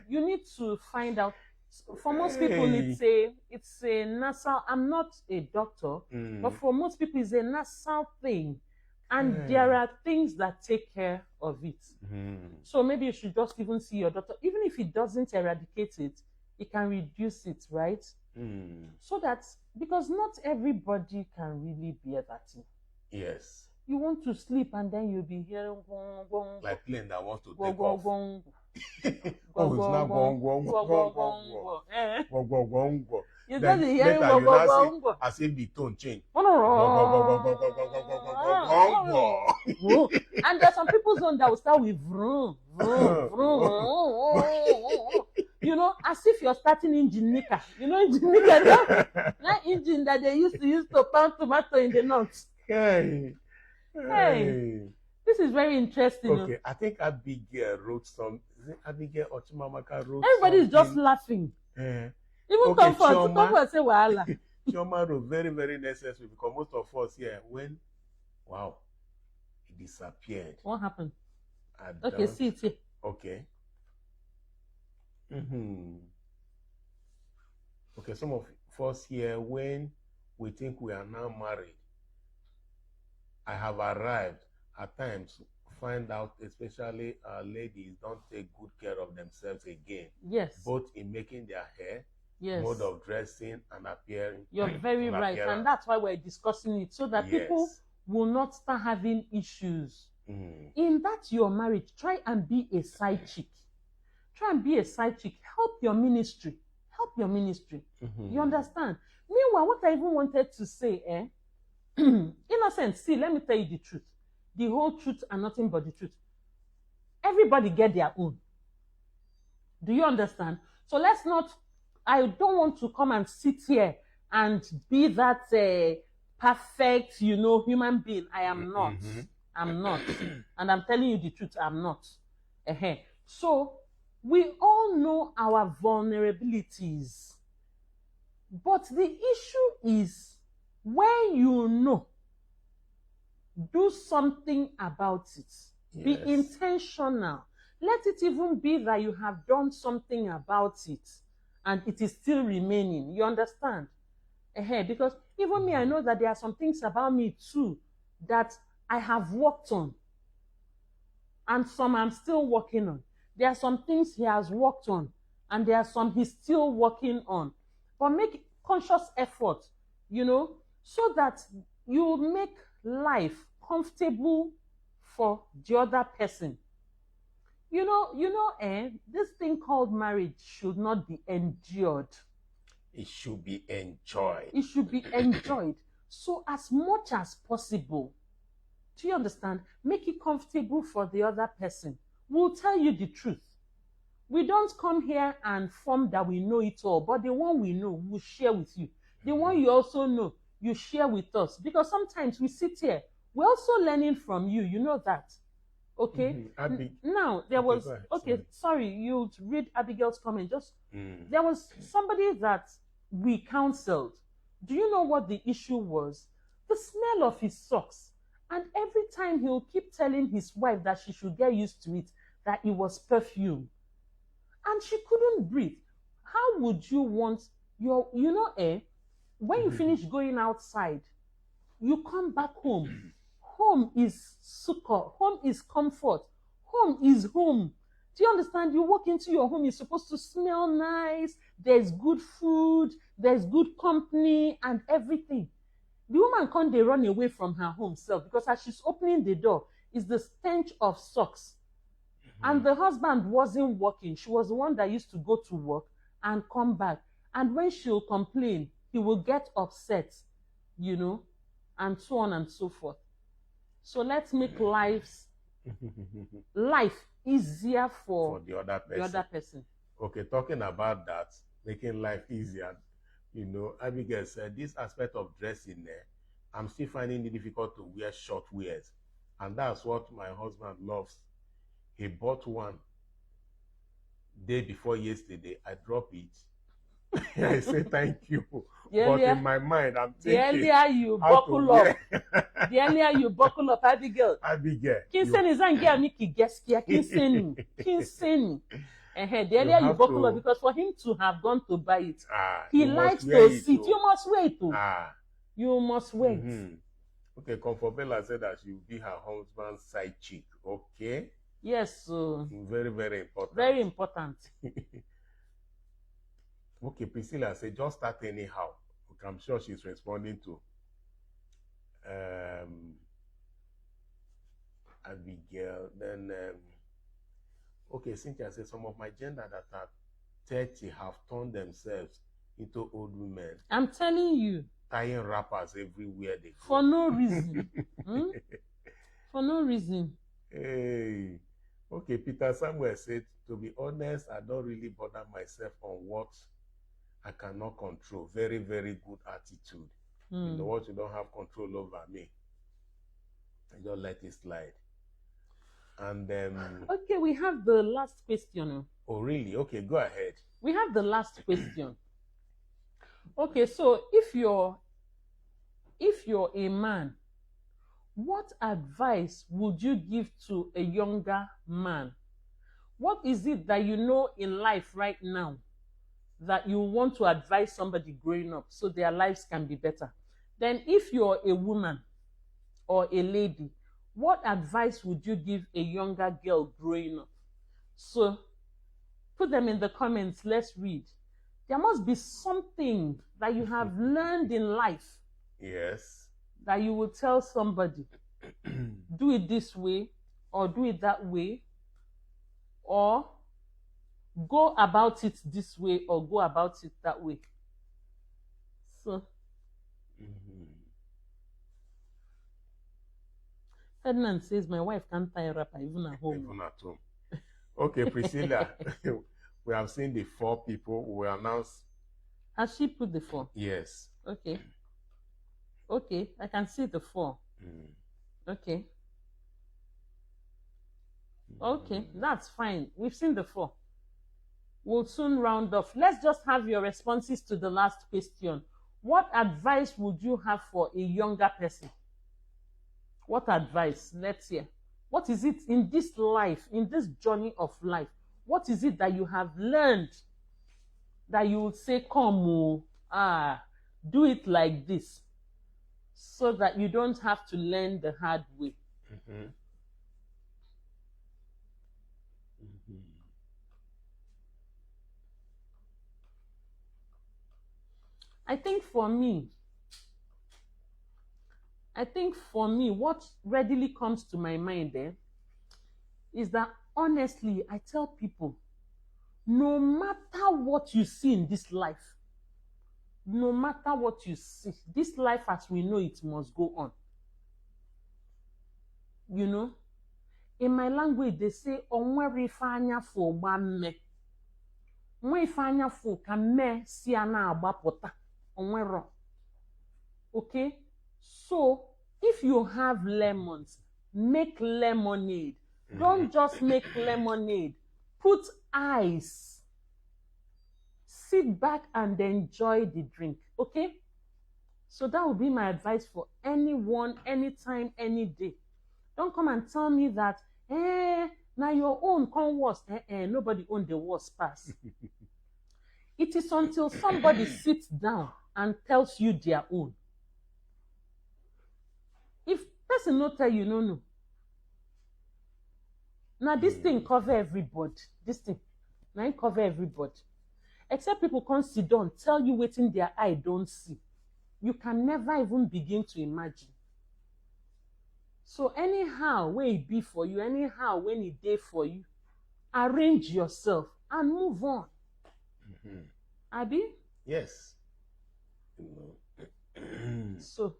You need to find out. For most people, it's a nasal. I'm not a doctor, but for most people, it's a nasal thing, and there are things that take care of it. So maybe you should just even see your doctor. Even if it doesn't eradicate it, it can reduce it, right? So that, because not everybody can really bear that thing. Yes. You want to sleep and then you'll be hearing like plane that wants to take off. Oh, it's not you just hearing as if the tone change. And there's some people's own that will start with vroom, vroom, vroom. As if you're starting engine maker. Engine maker, that engine that they used to use to pound tomato in the nuts. Hey, this is very interesting. Okay, I think Abigail wrote some. Abigail or Chimamaka wrote. Everybody's just laughing. Even comfort say wahala. Chioma wrote very, very necessary, because most of us here, when it disappeared. What happened? Okay, see it here. Okay. Okay, some of us here, when we think we are now married, I have arrived. At times, find out, especially ladies, don't take good care of themselves again. Yes. Both in making their hair, yes, mode of dressing and appearing. You're very right, and that's why we're discussing it, so that people will not start having issues. In that your marriage, try and be a side chick. Try and be a side chick. Help your ministry. Help your ministry. You understand? Meanwhile, what I even wanted to say, Innocent, see, let me tell you the truth. The whole truth and nothing but the truth. Everybody get their own. Do you understand? So let's not, I don't want to come and sit here and be that perfect, human being. I am not. I'm not. And I'm telling you the truth, I'm not. So we all know our vulnerabilities. But the issue is, when you know, do something about it. Yes. Be intentional. Let it even be that you have done something about it and it is still remaining. You understand? Because even me, I know that there are some things about me too that I have worked on, and some I'm still working on. There are some things he has worked on, and there are some he's still working on. But make conscious effort, so that you make life comfortable for the other person. This thing called marriage should not be endured. It should be enjoyed. It should be enjoyed. So as much as possible, do you understand? Make it comfortable for the other person. We'll tell you the truth. We don't come here and form that we know it all, but the one we know, we'll share with you. The one you also know, you share with us. Because sometimes we sit here, we're also learning from you. You know that. Okay. Now there was sorry, you read Abigail's comment. There was somebody that we counseled. Do you know what the issue was? The smell of his socks. And every time he'll keep telling his wife that she should get used to it, that it was perfume. And she couldn't breathe. How would you want when you finish going outside, you come back home. Home is succor. Home is comfort. Home is home. Do you understand? You walk into your home, it's supposed to smell nice. There's good food. There's good company and everything. The woman can't run away from her home self because as she's opening the door, it's the stench of socks. And the husband wasn't working. She was the one that used to go to work and come back. And when she'll complain, he will get upset, and so on and so forth. So let's make life easier for the other person. Okay, talking about that, making life easier, Abigail said this aspect of dressing there, I'm still finding it difficult to wear short wears. And that's what my husband loves. He bought one day before yesterday. I dropped it. I say thank you. But in my mind, I'm thinking, the earlier you buckle up, Abigail. Kinseni zangia miki geskia. Kinseni. The earlier you buckle up, because for him to have gone to buy it, he likes to sit. You must wait. You must wait. Okay, Comfortbella said that she will be her husband's side chick. Okay. Yes. Very, very important. Very important. Okay, Priscilla said, just start anyhow. Okay, I'm sure she's responding to Abigail. Then, okay, Cynthia said, some of my gender that are 30 have turned themselves into old women. I'm telling you. Tying wrappers everywhere they go. For no reason. For no reason. Hey. Okay, Peter Samuel said, to be honest, I don't really bother myself on what I cannot control. Very, very good attitude. What you don't have control over me. I just let it slide. And okay, we have the last question. Oh, really? Okay, go ahead. We have the last question. Okay, so if you're a man, what advice would you give to a younger man? What is it that you know in life right now that you want to advise somebody growing up so their lives can be better? Then if you're a woman or a lady, what advice would you give a younger girl growing up? So put them in the comments. Let's read. There must be something that you have learned in life. Yes. That you will tell somebody, do it this way, or do it that way, or go about it this way, or go about it that way. So, Ferdinand says, my wife can't tie a wrapper even at home. Even at home. Okay, Priscilla, we have seen the 4 people we announced. Has she put the 4? Yes. Okay. Okay, I can see the 4. Okay. Okay, that's fine. We've seen the 4. We'll soon round off. Let's just have your responses to the last question. What advice would you have for a younger person? What advice? Let's hear. What is it in this life, in this journey of life? What is it that you have learned that you would say, come, do it like this, so that you don't have to learn the hard way? I think for me, what readily comes to my mind is that honestly, I tell people, no matter what you see in this life, no matter what you see, this life as we know it must go on. You know, in my language, they say, onwe rifanya fo me. Onwe rifanya fo ka me si ana agbapota. Onwe ro. Okay? So, if you have lemons, make lemonade. Don't just make lemonade. Put ice. Sit back and enjoy the drink. Okay? So that would be my advice for anyone, anytime, any day. Don't come and tell me that, now your own come worst. Nobody own the worst pass. It is until somebody sits down and tells you their own. If person no tell you, no. Now this thing cover everybody. This thing, now it cover everybody. Except people come sit down, tell you wetin their eye don't see. You can never even begin to imagine. So anyhow, when it be for you, anyhow, when it dey for you, arrange yourself and move on. Abi? Yes. So.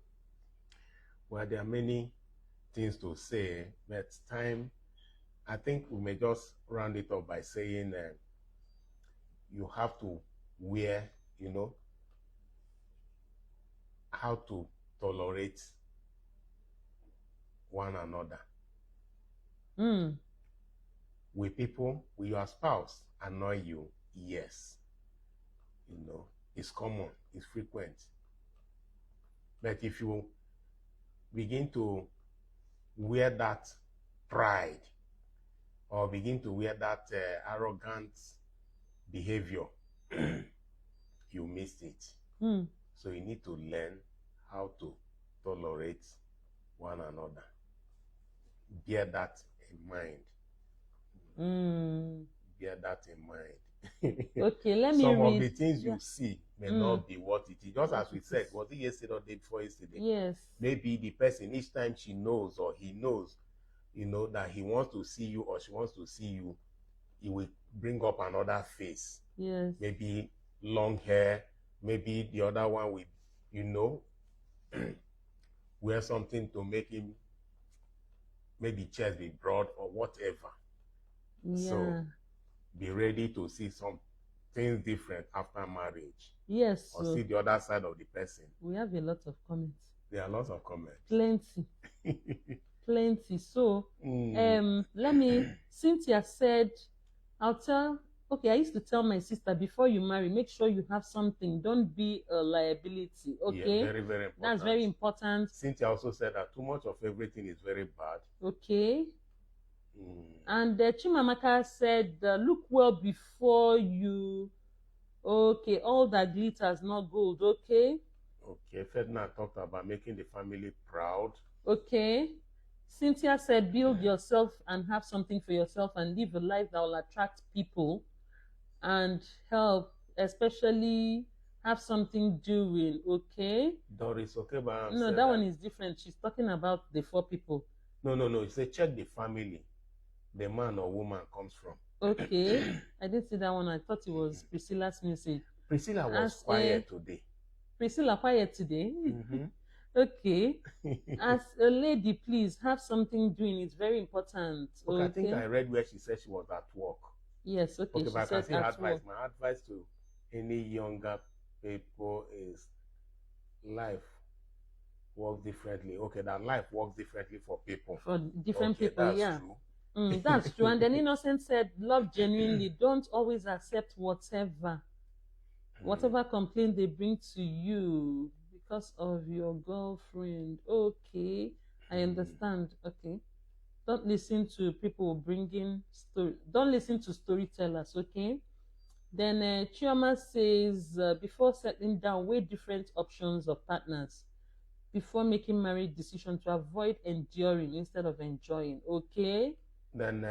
Well, there are many things to say, but time, I think we may just round it up by saying you have to wear, how to tolerate one another. Will people, will your spouse annoy you? Yes. It's common, it's frequent. But if you begin to wear that pride or begin to wear that arrogant behavior, you missed it. So you need to learn how to tolerate one another. Bear that in mind. Bear that in mind. Okay, let me Some read. of the things you see may not be what it is. Just as we said, was it yesterday or the day before yesterday? Yes. Maybe the person, each time she knows or he knows, that he wants to see you or she wants to see you, he will bring up another face. Yes. Maybe long hair, maybe the other one will, wear something to make him, maybe chest be broad or whatever. Yeah. So be ready to see some things different after marriage. Yes. Or see the other side of the person. We have a lot of comments. There are lots of comments. Plenty. Plenty. So, let me, Cynthia said, I used to tell my sister, before you marry, make sure you have something. Don't be a liability. Okay? Yeah, very, very important. That's very important. Cynthia also said that too much of everything is very bad. Okay. And Chimamaka said, look well before you. Okay, all that glitters, not gold. Okay. Okay, Ferdinand talked about making the family proud. Okay. Cynthia said, build yourself and have something for yourself and live a life that will attract people and help, especially have something doing. Okay. Doris, okay, but no, that one is different. She's talking about the 4 people. No. You say check the family the man or woman comes from. Okay. I didn't see that one. I thought it was Priscilla's message. Priscilla was quiet today. Priscilla quiet today? Okay. As a lady, please have something doing. It's very important. Okay, I think I read where she said she was at work. Yes, okay. Okay, she but I can see her advice. work. My advice to any younger people is life works differently. Okay, that life works differently for people. For different people, that's yeah. True. That's true. And then Innocent said, love genuinely. Don't always accept whatever complaint they bring to you because of your girlfriend. Okay, I understand. Okay. Don't listen to people bringing story. Don't listen to storytellers, okay? Then Chioma says, before settling down, weigh different options of partners before making marriage decision to avoid enduring instead of enjoying, okay? Then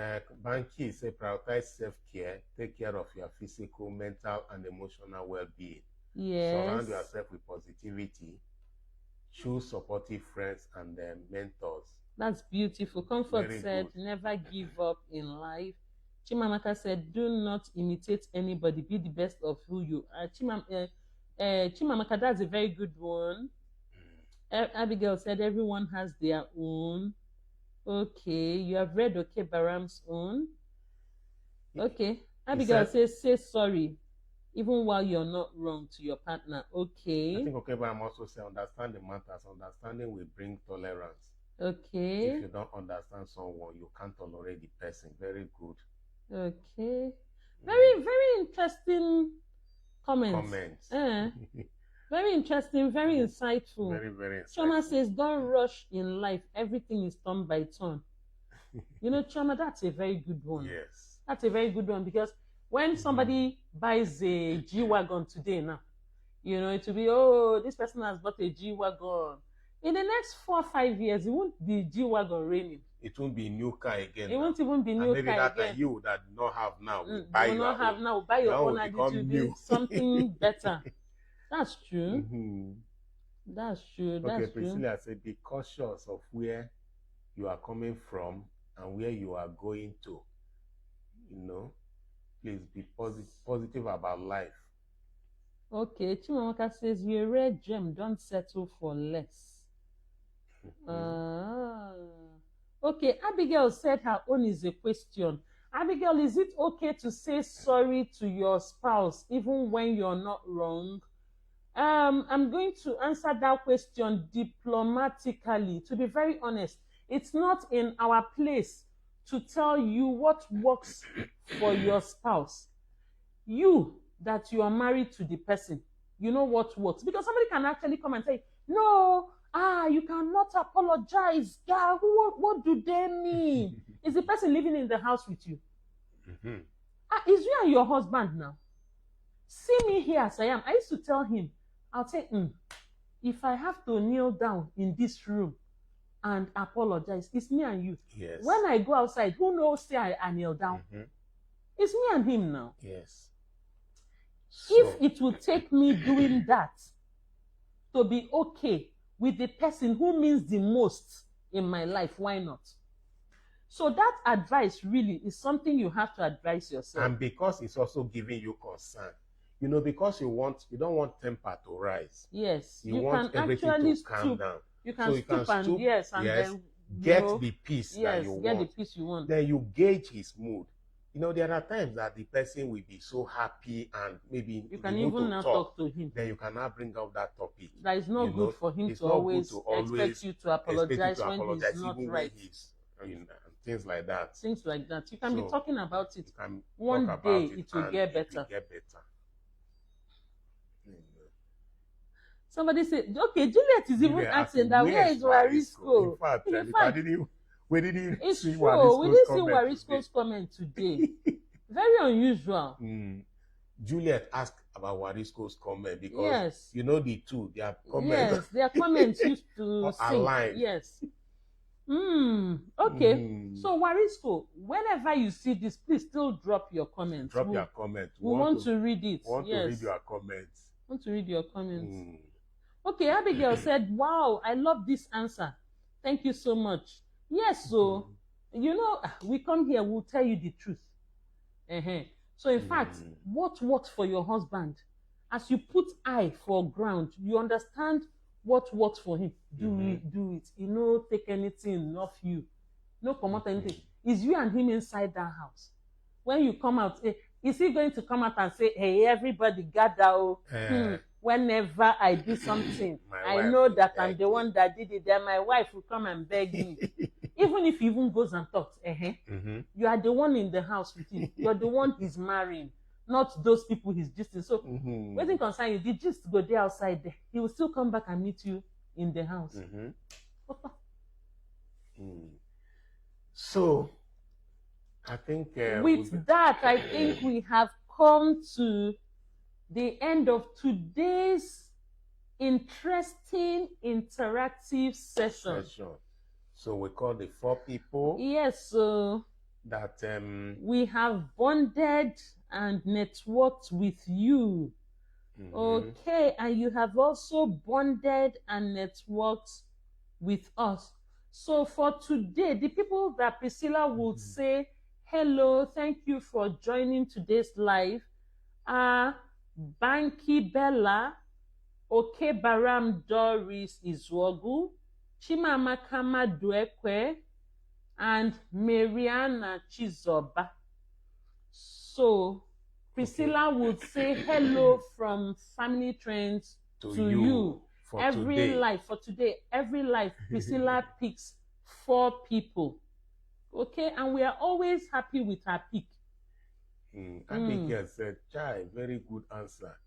Banki say prioritize self-care, take care of your physical, mental, and emotional well-being. Yes. Surround yourself with positivity. Choose supportive friends and mentors. That's beautiful. Comfort said, never give up in life. Chimamaka said, do not imitate anybody. Be the best of who you are. Chimamaka, that's a very good one. Abigail said, everyone has their own. Okay, you have read Okay Baram's own. Okay. Abigail says, say sorry, even while you're not wrong to your partner. Okay. I think Okay Baram also said, understand the matters. Understanding will bring tolerance. Okay. If you don't understand someone, you can't tolerate the person. Very good. Okay. Very interesting comments. Very interesting, very insightful. Very insightful. Chioma says, don't rush in life. Everything is turn by turn. You know, Chioma, that's a very good one. Yes. That's a very good one, because when somebody buys a G-Wagon today now, you know, it will be, oh, this person has bought a G-Wagon. In the next 4 or 5 years, it won't be G-Wagon raining. It won't be new car again. It won't even be new car again. Maybe that you that do not have now, buy your own. Buy your own, and it will be something better. That's true. That's true. Okay, Priscilla said, be cautious of where you are coming from and where you are going to. You know, please be positive about life. Okay, Chimamaka says, you're a rare gem, don't settle for less. Okay, Abigail said her own is a question. Abigail, is it okay to say sorry to your spouse even when you're not wrong? I'm going to answer that question diplomatically. To be very honest, it's not in our place to tell you what works for your spouse. You, that you are married to the person, you know what works. Because somebody can actually come and say, no, you cannot apologize. Yeah, what do they mean? Is the person living in the house with you? Is you and your husband now? See me here as I am. I used to tell him, I'll say, if I have to kneel down in this room and apologize, it's me and you. Yes. When I go outside, who knows say I kneel down? It's me and him now. Yes. If it will take me doing that to be okay with the person who means the most in my life, why not? So that advice really is something you have to advise yourself. And because it's also giving you concern. You know, because you don't want temper to rise. Yes. You want everything to calm down. You can stoop and then get the peace that you want. Get the peace you want. Then you gauge his mood. You know, there are times that the person will be so happy and maybe you can even now talk to him. Then you cannot bring up that topic. That is not good for him to always expect you to apologize when he's not right. Things like that. Things like that. You can be talking about it. One day it will get better. Somebody said, okay, Juliet is even asking that where is Warisco? In fact, we didn't see Warisco's we didn't see Warisco's comment today. Very unusual. Juliet asked about Warisco's comment because you know the two, their comments. Yes, their comments used to align. Yes. Okay. So Warisco, whenever you see this, please still drop your comments. Drop your comment. We want to read it. We want to read your comments. Want to read your comments. Okay, Abigail said, wow, I love this answer. Thank you so much. Yes, so, you know, we come here, we'll tell you the truth. So, in fact, what works for your husband, as you put eye for ground, you understand what works for him. Do it. You know, take anything off you. No promote anything. Is you and him inside that house. When you come out, is he going to come out and say, hey, everybody gather? Whenever I do something, I know that I'm the one that did it. Then my wife will come and beg me. Even if he even goes and talks, you are the one in the house with him. You're the one he's marrying, not those people he's gisting. So, waiting concern you, the gist go there outside there. He will still come back and meet you in the house. So, I think with that, I think we have come to the end of today's interesting interactive session. So we call the 4 people. Yes, so that we have bonded and networked with you. Okay, and you have also bonded and networked with us. So for today, the people that Priscilla would say hello, thank you for joining today's live are Banky Bella, Okebaram Doris Izwogu, Chimamaka Maduekwe, and Mariana Chizoba. So, Priscilla would say hello from Family Trends to you. For every today. Life, for today, every life, Priscilla picks 4 people. Okay, and we are always happy with our pick. Abigail said, "Chai, very good answer.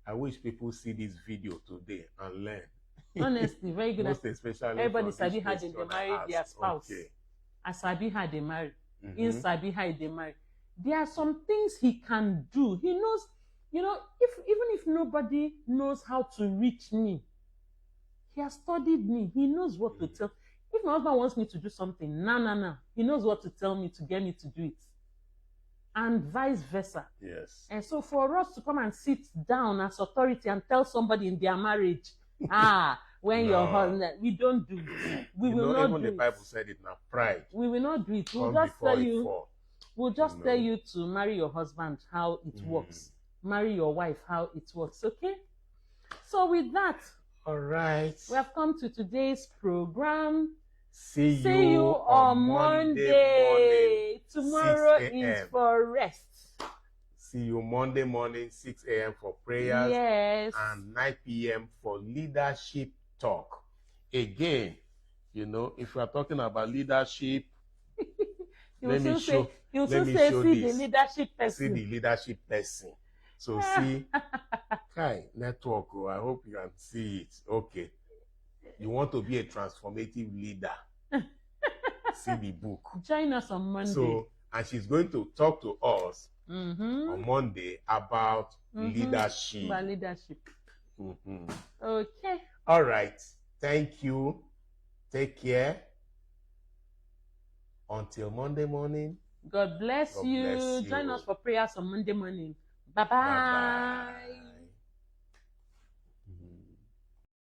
I wish people see this video today and learn." Honestly, very good. Most especially everybody sabi how they marry their spouse. Okay. As sabi how they marry. In sabi how they marry. There are some things he can do. He knows, even if nobody knows how to reach me, he has studied me. He knows what to tell. If my husband wants me to do something, no. He knows what to tell me to get me to do it. And vice versa. Yes. And so for us to come and sit down as authority and tell somebody in their marriage, when your husband, we don't do it. We will not do it. Even the Bible said it now, pride. We will not do it. We'll just tell you to marry your husband how it works. Marry your wife how it works. Okay? So with that, all right, we have come to today's program. See you on Monday. Tomorrow is for rest. See you Monday morning, 6 a.m. for prayers. Yes. And 9 p.m. for leadership talk. Again, if we are talking about leadership, let me show this. The leadership person. See the leadership person. So see, Kai network. I hope you can see it. Okay. You want to be a transformative leader. See the book. Join us on Monday. So, and she's going to talk to us on Monday about leadership. About leadership. Okay. All right. Thank you. Take care. Until Monday morning. God bless you. Join us for prayers on Monday morning. Bye-bye.